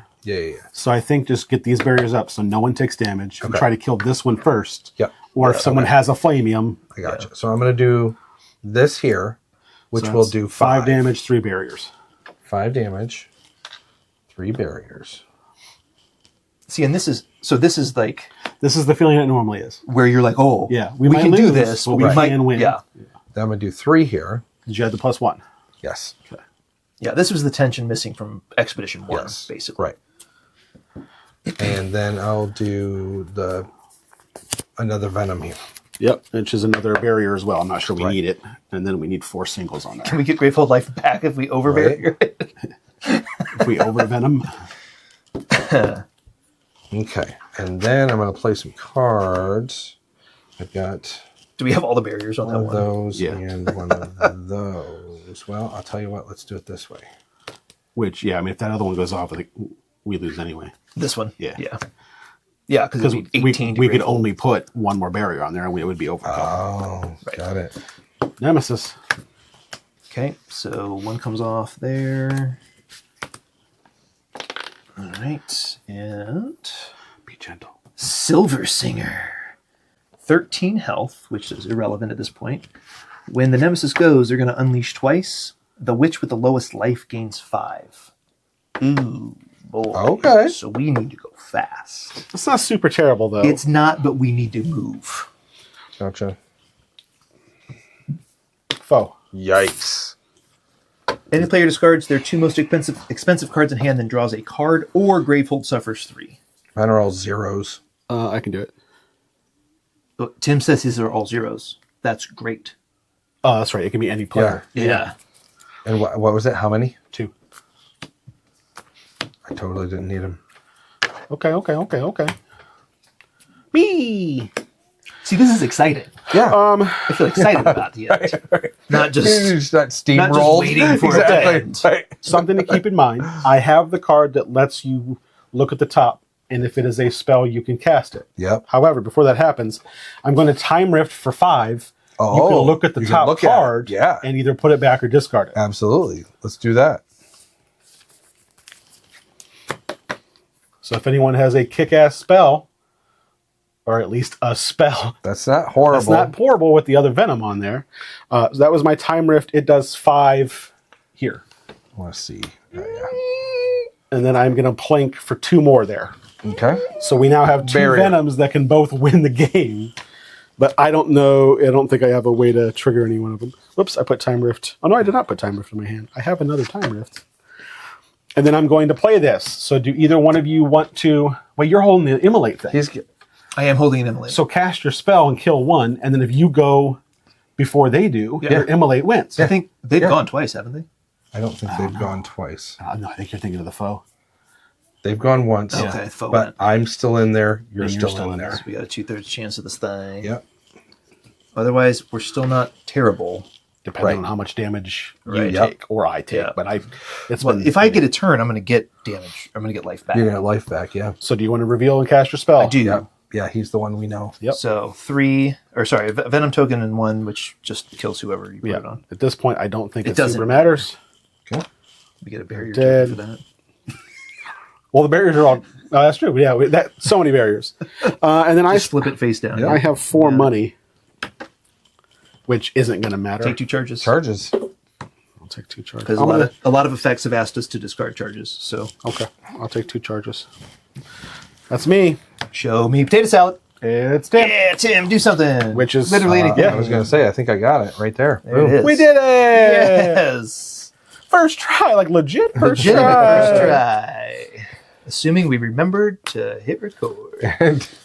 so. I think just get these barriers up so no one takes damage. And Okay. try to kill this one first. Yep. Or if someone has a flamium, I got you. So I'm going to do this here, which so will that's do 5 damage, 3 barriers. 5 damage, 3 barriers. See, and this is like This is the feeling it normally is. where you're like, oh, Yeah, we might can do lose, this, but but we we might can win. Yeah, Then I'm going to do 3 here. Did you add the +1? Yes. yeah. This was the tension missing from Expedition 1, Yes. basically. Right. And then I'll do another venom here. Yep, which is another barrier as well. I'm not sure we Right. need it. And then we need 4 singles on Can there. we get Gravehold Life back if we over Right. barrier it? If we over venom. Okay. And then I'm going to play some cards. I've got Do we have all the barriers on one that of one? those Yeah. and one of those. lose. Well, I'll tell you what. Let's do it this way. Which, yeah, I mean, if that other one goes off, I think we lose anyway. This one. Yeah. Yeah. Yeah, because we could only put one more barrier on there, and it would be over. Oh, got it. Nemesis. Okay, so one comes off there. All right, and Be gentle. Silver Singer. 13 health, which is irrelevant at this point. When the Nemesis goes, they're going to unleash twice. The witch with the lowest life gains 5. Ooh, boy. Okay. So we need to go fast. It's not super terrible, though. It's not, but we need to move. Gotcha. Foe. Yikes. Any player discards their 2 most expensive cards in hand, then draws a card, or Gravehold suffers 3. Mine are all zeros. I can do it. But Tim says his are all zeros. That's great. Oh, that's right. It can be any player. Yeah. And what was it? How many? 2. I totally didn't need them. Okay. Me. See, this is exciting. Yeah. I feel excited about the end. Not just that steamrolled. waiting for it to end. Right. Something to keep in mind. I have the card that lets you look at the top, and if it is a spell, you can cast it. Yep. However, before that happens, I'm going to time rift for 5. Oh, you can look at the you can top look at it. card Yeah. and either put it back or discard it. Absolutely. Let's do that. So if anyone has a kick-ass spell, or at least a spell, That's not horrible. it's not horrible with the other venom on there. So that was my time rift. It does 5 here. I want to see. And then I'm going to plank for 2 more there. Okay. So we now have 2 Barrier. venoms that can both win the game. But I don't know. I don't think I have a way to trigger any one of them. Whoops, I put Time Rift. Oh, no, I did not put Time Rift in my hand. I have another Time Rift. And then I'm going to play this. So do either one of you want to... Well, you're holding the Immolate thing. I am holding an Immolate. So cast your spell and kill one. And then if you go before they do, your Immolate wins. I think they've gone twice, haven't they? I don't think they've gone twice. No, I think you're thinking of the foe. They've gone once. Okay, but went. I'm still in there. You're And still in there. So we got a 2/3 chance of this thing. Yep. Otherwise, we're still not terrible. Depending on how much damage you Right. take or I take. Yeah. But it's Well, been, if I get a turn, I'm going to get damage. I'm going to get life back. You're going to life back, yeah. So do you want to reveal and cast your spell? I do. Yep. Yeah, he's the one we know. Yep. So 3, or sorry, Venom token and 1, which just kills whoever you put it on. At this point, I don't think it doesn't super matters. Okay. We get a barrier Dead. token for that. Well, the barriers are all... Oh, that's true. Yeah, so many barriers. And then Just flip it face down. I have 4 money, which isn't going to matter. Take 2 charges. Charges. I'll take 2 charges. Because a lot of effects have asked us to discard charges. So Okay, I'll take 2 charges. That's me. show me potato salad. It's Tim. Yeah, Tim, do something. Which is- literally anything. I was going to say, I think I got it right there. There it is. We did it! Yes. First try, like legit first Legitimate try. first try. Assuming we remembered to hit record.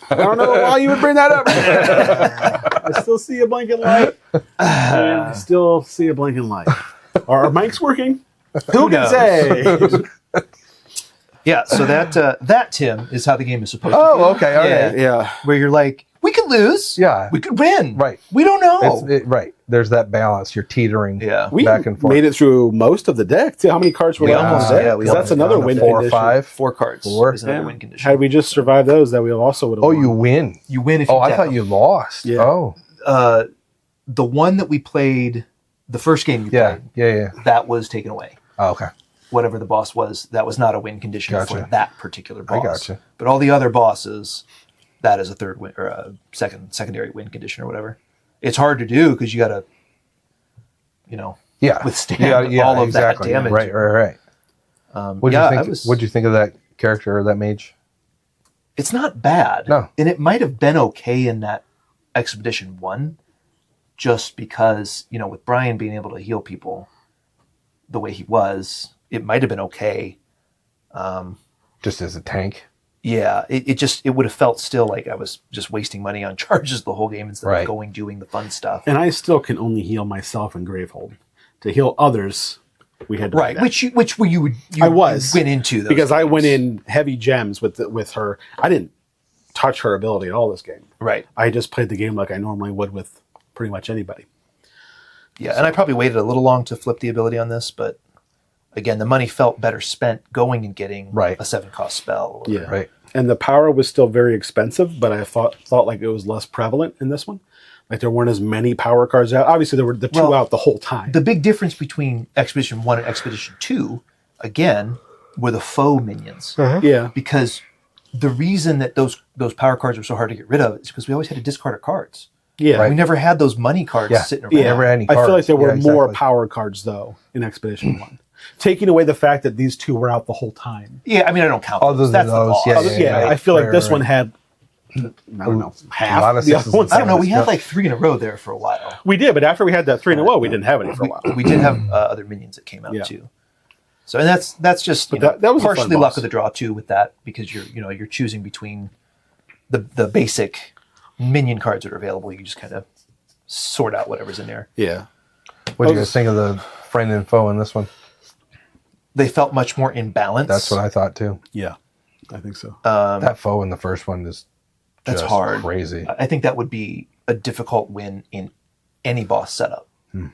I don't know why you would bring that up. I still see a blinking light. I still see a blinking light. Are our mics working? Who can knows? say? Yeah, so that Tim is how the game is supposed to Oh, okay. All Yeah. right. Yeah. where you're like, we could lose. Yeah. We could win. Right. We don't know. Right. There's that balance. You're teetering We back and forth. made it through most of the deck. See how many cards were We left on almost- the deck? yeah, we 'Cause that's almost another down to win 4 or condition. 5. 4 cards. 4. Is another Yeah. win condition. Had we just survived those, that we also would have Oh, won. you win. You win if you Oh, I tap thought them. you lost. Yeah. Oh, The one that we played, the first game you yeah. played, Yeah. that was taken away. Oh, okay. Whatever the boss was, that was not a win condition for Gotcha. that particular boss. gotcha. But all the other bosses, that is a third win or a secondary win condition or whatever. It's hard to do because you got to, Yeah. withstand all of that damage. Right. What'd you think of that character or that mage? It's not bad. No. And it might have been okay in that Expedition 1, just because, with Brian being able to heal people the way he was, it might have been okay. Just as a tank. Yeah, it would have felt still like I was just wasting money on charges the whole game instead Right. of doing the fun stuff. And I still can only heal myself and Gravehold. To heal others, we had to do Right, that. which you I was. went into those because I games. went in heavy gems with her. I didn't touch her ability at all this game. Right. I just played the game like I normally would with pretty much anybody. Yeah, and I probably waited a little long to flip the ability on this, but again, the money felt better spent going and getting Right. a 7-cost spell. Yeah. Right. And the power was still very expensive, but I thought like it was less prevalent in this one. Like there weren't as many power cards out. Obviously, there were the two out the whole time. The big difference between Expedition 1 and Expedition 2, again, were the faux minions. Yeah. Because the reason that those power cards were so hard to get rid of is because we always had to discard our cards. Yeah. We never had those money cards sitting around. Yeah. Never had any I feel like cards. there were Yeah, more exactly. power cards, though, in Expedition 1. Taking away the fact that these two were out the whole time. Yeah, I mean, I don't count Other those. than That's those, the loss. yeah, I feel like right, this right. one had, I don't know, half. A lot of the other sixes ones. and I don't know. We sevens. had like 3 in a row there for a while. We did, but after we had that 3 in a row, we didn't have any for a while. We did have other minions that came out Yeah. too. So, and that's just you But know, that was a fun partially luck boss. of the draw too with that, because you're choosing between the basic minion cards that are available. You just kind of sort out whatever's in there. Yeah. What do you guys think of the friend and foe in this one? They felt much more in balance. That's what I thought too. Yeah. I think so. That foe in the first one is That's just hard. crazy. I think that would be a difficult win in any boss setup,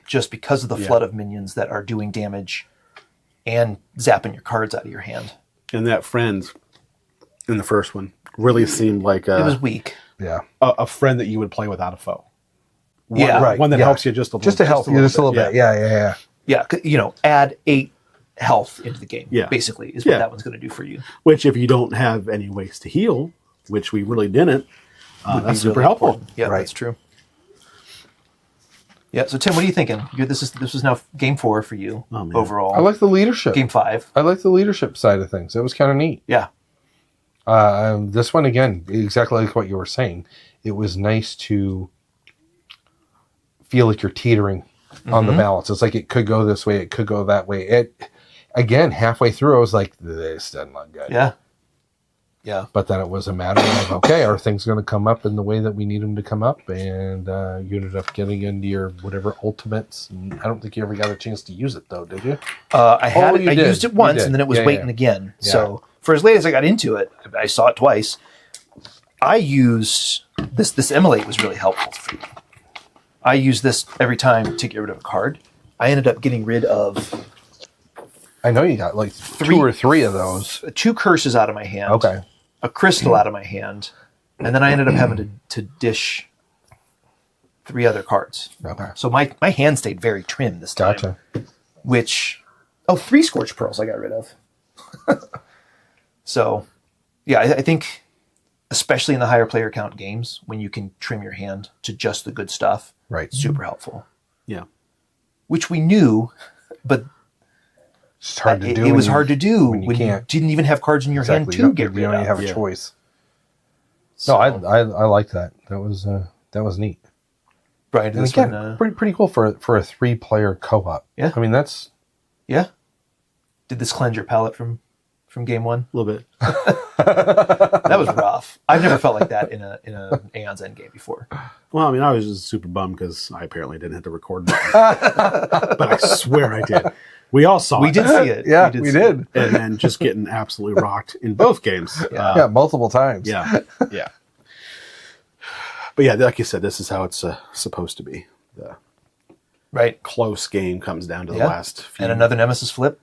just because of the flood of minions that are doing damage and zapping your cards out of your hand. And that friend in the first one really seemed like It was weak. Yeah. a friend that you would play without a foe. Yeah, Right. One that yeah. helps you just a little Just to help you just a little bit. Yeah. Yeah, add 8 health into the game. Yeah. Basically, is what Yeah. that one's going to do for you. Which, if you don't have any ways to heal, which we really didn't, that's super Really helpful. important. Yeah, Right. that's true. Yeah. So Tim, what are you thinking? This is now game 4 for you Oh, man. overall. I like the leadership. game 5. I like the leadership side of things. It was kind of neat. Yeah. This one, again, exactly like what you were saying. It was nice to feel like you're teetering on the balance. It's like it could go this way, it could go that way. It again, halfway through, I was like, this doesn't look good. Yeah. Yeah. But then it was a matter of, okay, are things going to come up in the way that we need them to come up? And you ended up getting into your whatever ultimates. And I don't think you ever got a chance to use it, though, did you? I had Oh, it. you I did. used it You once, did. and then it was Yeah, waiting yeah. again. Yeah. So for as late as I got into it, I saw it twice. I used this Immolate was really helpful for me. I use this every time to get rid of a card. I ended up getting rid of I know you got like 2 or 3 of those. 2 curses out of my hand. Okay. A crystal out of my hand, and then I ended up having to dish 3 other cards. Okay. So my hand stayed very trim this time. Gotcha. Which 3 Scorched Pearls I got rid of. So, yeah, I think especially in the higher player count games, when you can trim your hand to just the good stuff, Right. super helpful. Yeah. Which we knew, but It's hard to do. it when was you- hard to do when when you you can't. didn't even have cards in your hand Exactly. to You don't- get you rid don't of. have a Yeah. choice. So, No, I like that. That was neat. right. And This again, one, pretty cool for a 3-player co-op. Yeah. I mean, that's yeah. Did this cleanse your palate from game 1? A little bit. That was rough. I've never felt like that in a Aeon's End game before. Well, I mean, I was just super bummed because I apparently didn't hit the record button. But I swear I did. We all saw We it. did see it. yeah, we did. And then just getting absolutely rocked in both games. Yeah, multiple times. Yeah. Yeah. But yeah, like you said, this is how it's supposed to be. The Right. close game comes down to the Yeah. last few. And another Nemesis flip.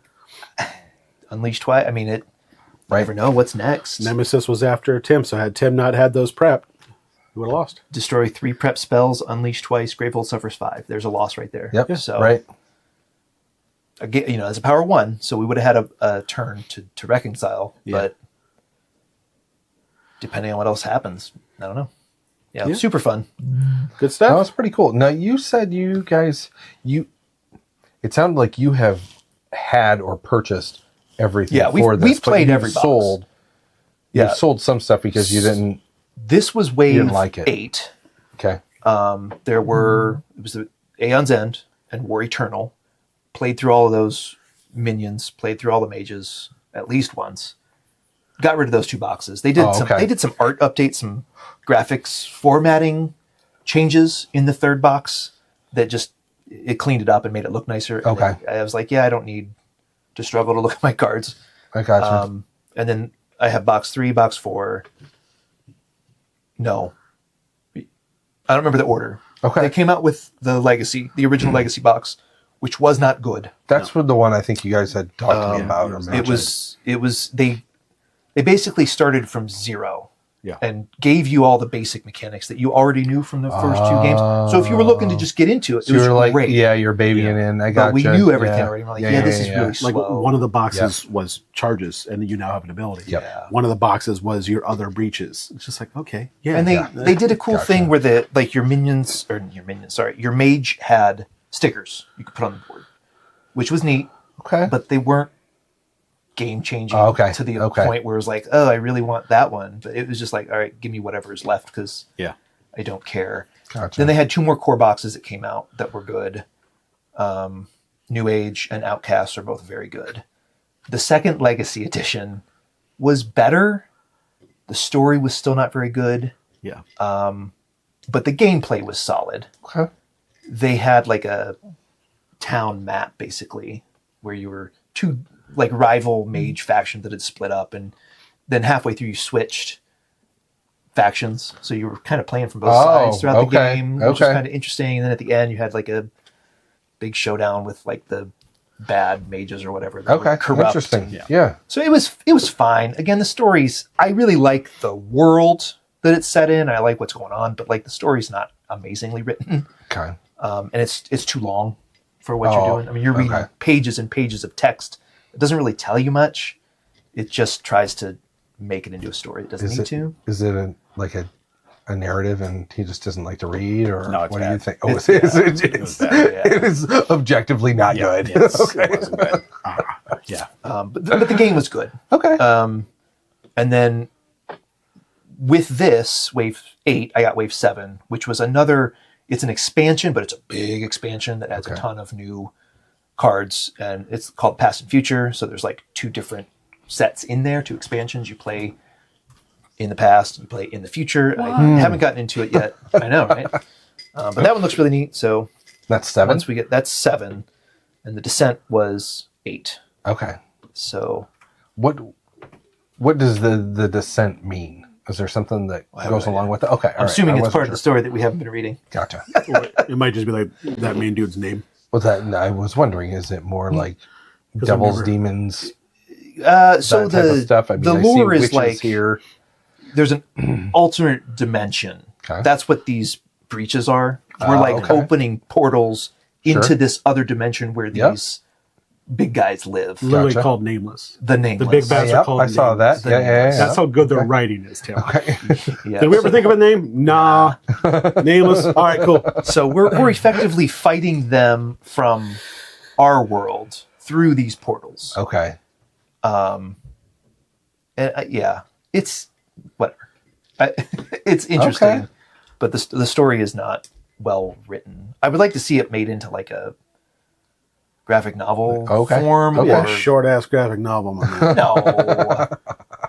Unleash twice. I mean, you never know what's next. Nemesis was after Tim, so had Tim not had those prepped, he would have lost. Destroy 3 prep spells, unleash twice, Gravehold suffers 5. There's a loss right there. Yep. So, Right. again, as a power 1, so we would have had a turn to reconcile, Yeah. but depending on what else happens, I don't know. Yeah, Yeah. super fun. Good That stuff. was pretty cool. Now, you said you guys, it sounded like you have had or purchased everything Yeah, for this. we've but played you've every box. sold. Yeah. You sold some stuff because you didn't. This was wave didn't like it. 8. Okay. There were, it was the Aeon's End and War Eternal. Played through all of those minions, played through all the mages at least once. Got rid of those 2 boxes. They did okay. some art updates, some graphics formatting changes in the 3rd box that just it cleaned it up and made it look nicer. And Okay. then I was like, yeah, I don't need to struggle to look at my cards. I got you. And then I have box 3, box 4. No. I don't remember the order. Okay. They came out with the original Legacy box, which was not good. That's what the one I think you guys had talked to me about. Or It was they basically started from zero. Yeah. And gave you all the basic mechanics that you already knew from the first two games. So if you were looking to just get into it, So it was you're like, great. yeah, you're babying in. I got But we knew everything already. We're like, this is really slow. Like one of the boxes was charges, and you now have an ability. Yep. Yeah. One of the boxes was your other breaches. It's just like, okay, yeah. And they did a cool thing where your mage had stickers you could put on the board, which was neat. Okay. But they weren't game changing to the point where it was like, oh, I really want that one. But it was just like, all right, give me whatever is left because I don't care. Gotcha. Then they had 2 more core boxes that came out that were good. New Age and Outcasts are both very good. The second Legacy edition was better. The story was still not very good. Yeah. But the gameplay was solid. Okay. They had like a town map basically where you were 2 like rival mage factions that had split up, and then halfway through you switched factions, so you were kind of playing from both sides throughout the game, which was kind of interesting. And then at the end you had like a big showdown with like the bad mages or whatever that were corrupt. Interesting. Yeah. So it was fine. Again, the stories, I really like the world that it's set in. I like what's going on, but like the story's not amazingly written. Okay. And it's too long for what you're doing. I mean, you're reading pages and pages of text. It doesn't really tell you much. It just tries to make it into a story. It doesn't need to. Is it a narrative and he just doesn't like to read? Or No, it's what bad. do you think? Oh, it is objectively not good. Yes, Okay. it wasn't good. Yeah. But the game was good. Okay. And then with this, Wave 8, I got Wave 7, which was it's an expansion, but it's a big expansion that adds a ton of new cards, and it's called Past and Future. So there's like 2 different sets in there, 2 expansions. You play in the past, you play in the future. What? I haven't gotten into it yet. I know, right? But that one looks really neat. So that's 7. Once that's 7, and the Descent was 8. Okay. So what does the Descent mean? Is there something that goes along with it? Okay. I'm assuming it's part of the story that we haven't been reading. Gotcha. It might just be like that main dude's name. Well, I was wondering, is it more like devils, demons, so that type of stuff? I mean, the I see lore is witches like here. There's an alternate dimension. Okay. That's what these breaches are. We're like opening portals into this other dimension where these big guys live. Literally called Nameless. The Nameless. The big bats are called I saw that. Yeah. That's how good their writing is, Tim. Okay. Yeah. Did we ever think of a name? Nah. Nameless. All right, cool. So we're effectively fighting them from our world through these portals. Okay. And, it's whatever. It's interesting, but the story is not well written. I would like to see it made into like a graphic novel form. Or short ass graphic novel. My man. No,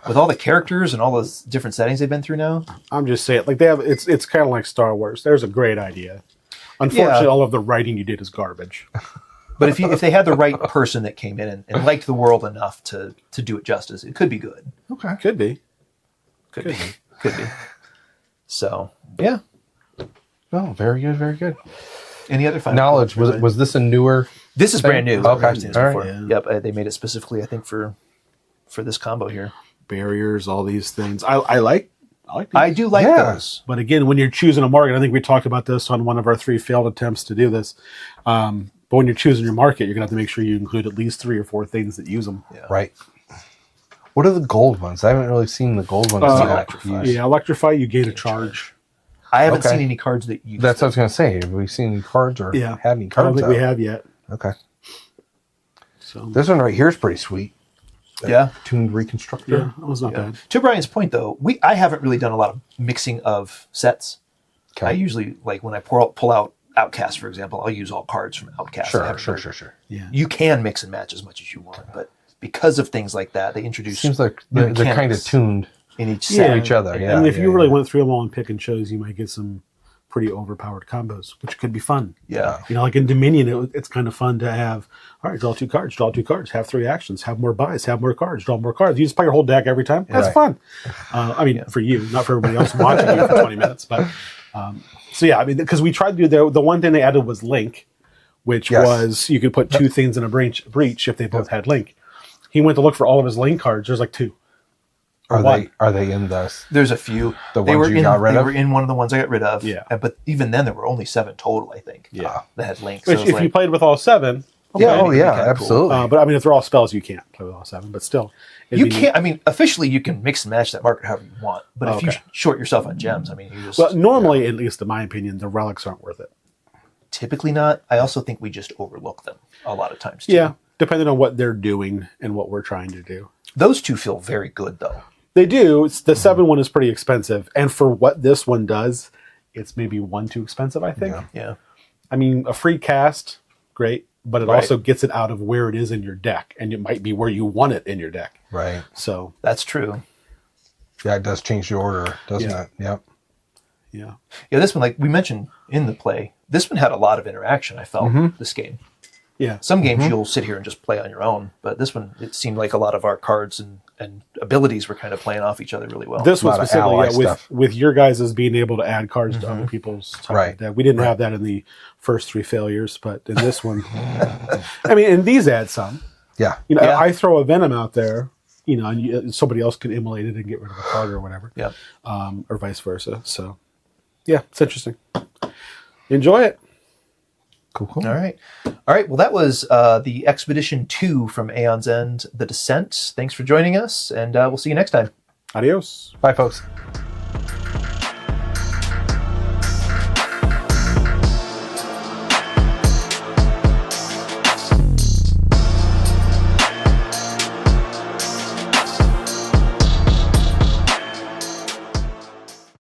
with all the characters and all those different settings they've been through now. I'm just saying, like they have. It's kind of like Star Wars. There's a great idea. Unfortunately, all of the writing you did is garbage. But if they had the right person that came in and liked the world enough to do it justice, it could be good. Okay, could be. Could be. So yeah. Oh, very good, very good. Any other final knowledge? comments? Was this a newer? This is brand new. Okay, all right. Yep, they made it specifically, I think, for this combo here. Barriers, all these things. I like these. I do like those. But again, when you're choosing a market, I think we talked about this on one of our 3 failed attempts to do this. But when you're choosing your market, you're gonna have to make sure you include at least 3 or 4 things that use them. Yeah. Right. What are the gold ones? I haven't really seen the gold ones. Electrify. You gain a charge. I haven't seen any cards that use. That's what I was going to say. Have we seen any cards or had any cards? I don't think we have yet. Okay. So this one right here is pretty sweet. Tuned reconstructor. Yeah, that was not bad. To Brian's point, though, I haven't really done a lot of mixing of sets. Okay. I usually, like when I pull out Outcast, for example, I'll use all cards from Outcast. Sure. Yeah. You can mix and match as much as you want, but because of things like that, they introduce. Seems like they're kind of tuned in each set. each other. Yeah. I mean, if you really went through them all and pick and chose, you might get some pretty overpowered combos, which could be fun. Yeah. You know, like in Dominion, it's kind of fun to have, all right, draw 2 cards, have 3 actions, have more buys, have more cards, draw more cards. You just play your whole deck every time. That's fun. I mean, for you, not for everybody else watching you for 20 minutes. But So yeah, I mean, because we tried to do the one thing they added was Link, which Yes. was you could put two things in a breach if they both had Link. He went to look for all of his Link cards. There's like 2. Or one. Are they in this? There's a few. The They ones were you got rid They of? were in one of the ones I got rid of. Yeah. But even then, there were only 7 total, I think. Yeah. That had links. Which, So it was if you played with all 7, Yeah. Okay, Oh, yeah. kinda cool. Absolutely. but I mean, if they're all spells, you can't play with all 7. But still, it'd You be can't. I mean, officially, you can mix and match that market however you want. But if you Okay. short yourself on gems, I mean, you just Well, normally, at least in my opinion, the relics aren't worth it. typically not. I also think we just overlook them a lot of times. Too. Yeah, depending on what they're doing and what we're trying to do. Those 2 feel very good, though. They do. The 7 one is pretty expensive, and for what this one does, it's maybe 1 too expensive. I think. Yeah. Yeah. I mean, a free cast, great, but it Right. also gets it out of where it is in your deck, and it might be where you want it in your deck. Right. So That's true. Yeah, it does change the order, doesn't Yeah. it? Yep. yeah, Yeah, this one, like we mentioned in the play, this one had a lot of interaction, I felt, this game. yeah. Some games you'll sit here and just play on your own, but this one, it seemed like a lot of our cards and abilities were kind of playing off each other really well. This one lot of specifically, ally with stuff. with your guys' being able to add cards to other people's type Right. deck. We didn't have that in the first 3 failures, but in this one, I mean, and these add some. Yeah. You know, Yeah. I throw a Venom out there, you know, and somebody else can immolate it and get rid of a card or whatever, Yeah. or vice versa. So, yeah, it's interesting. Enjoy it. Cool. Cool. All right. All right. Well, that was the Expedition 2 from Aeon's End, The Descent. Thanks for joining us, and we'll see you next time. Adios. Bye, folks.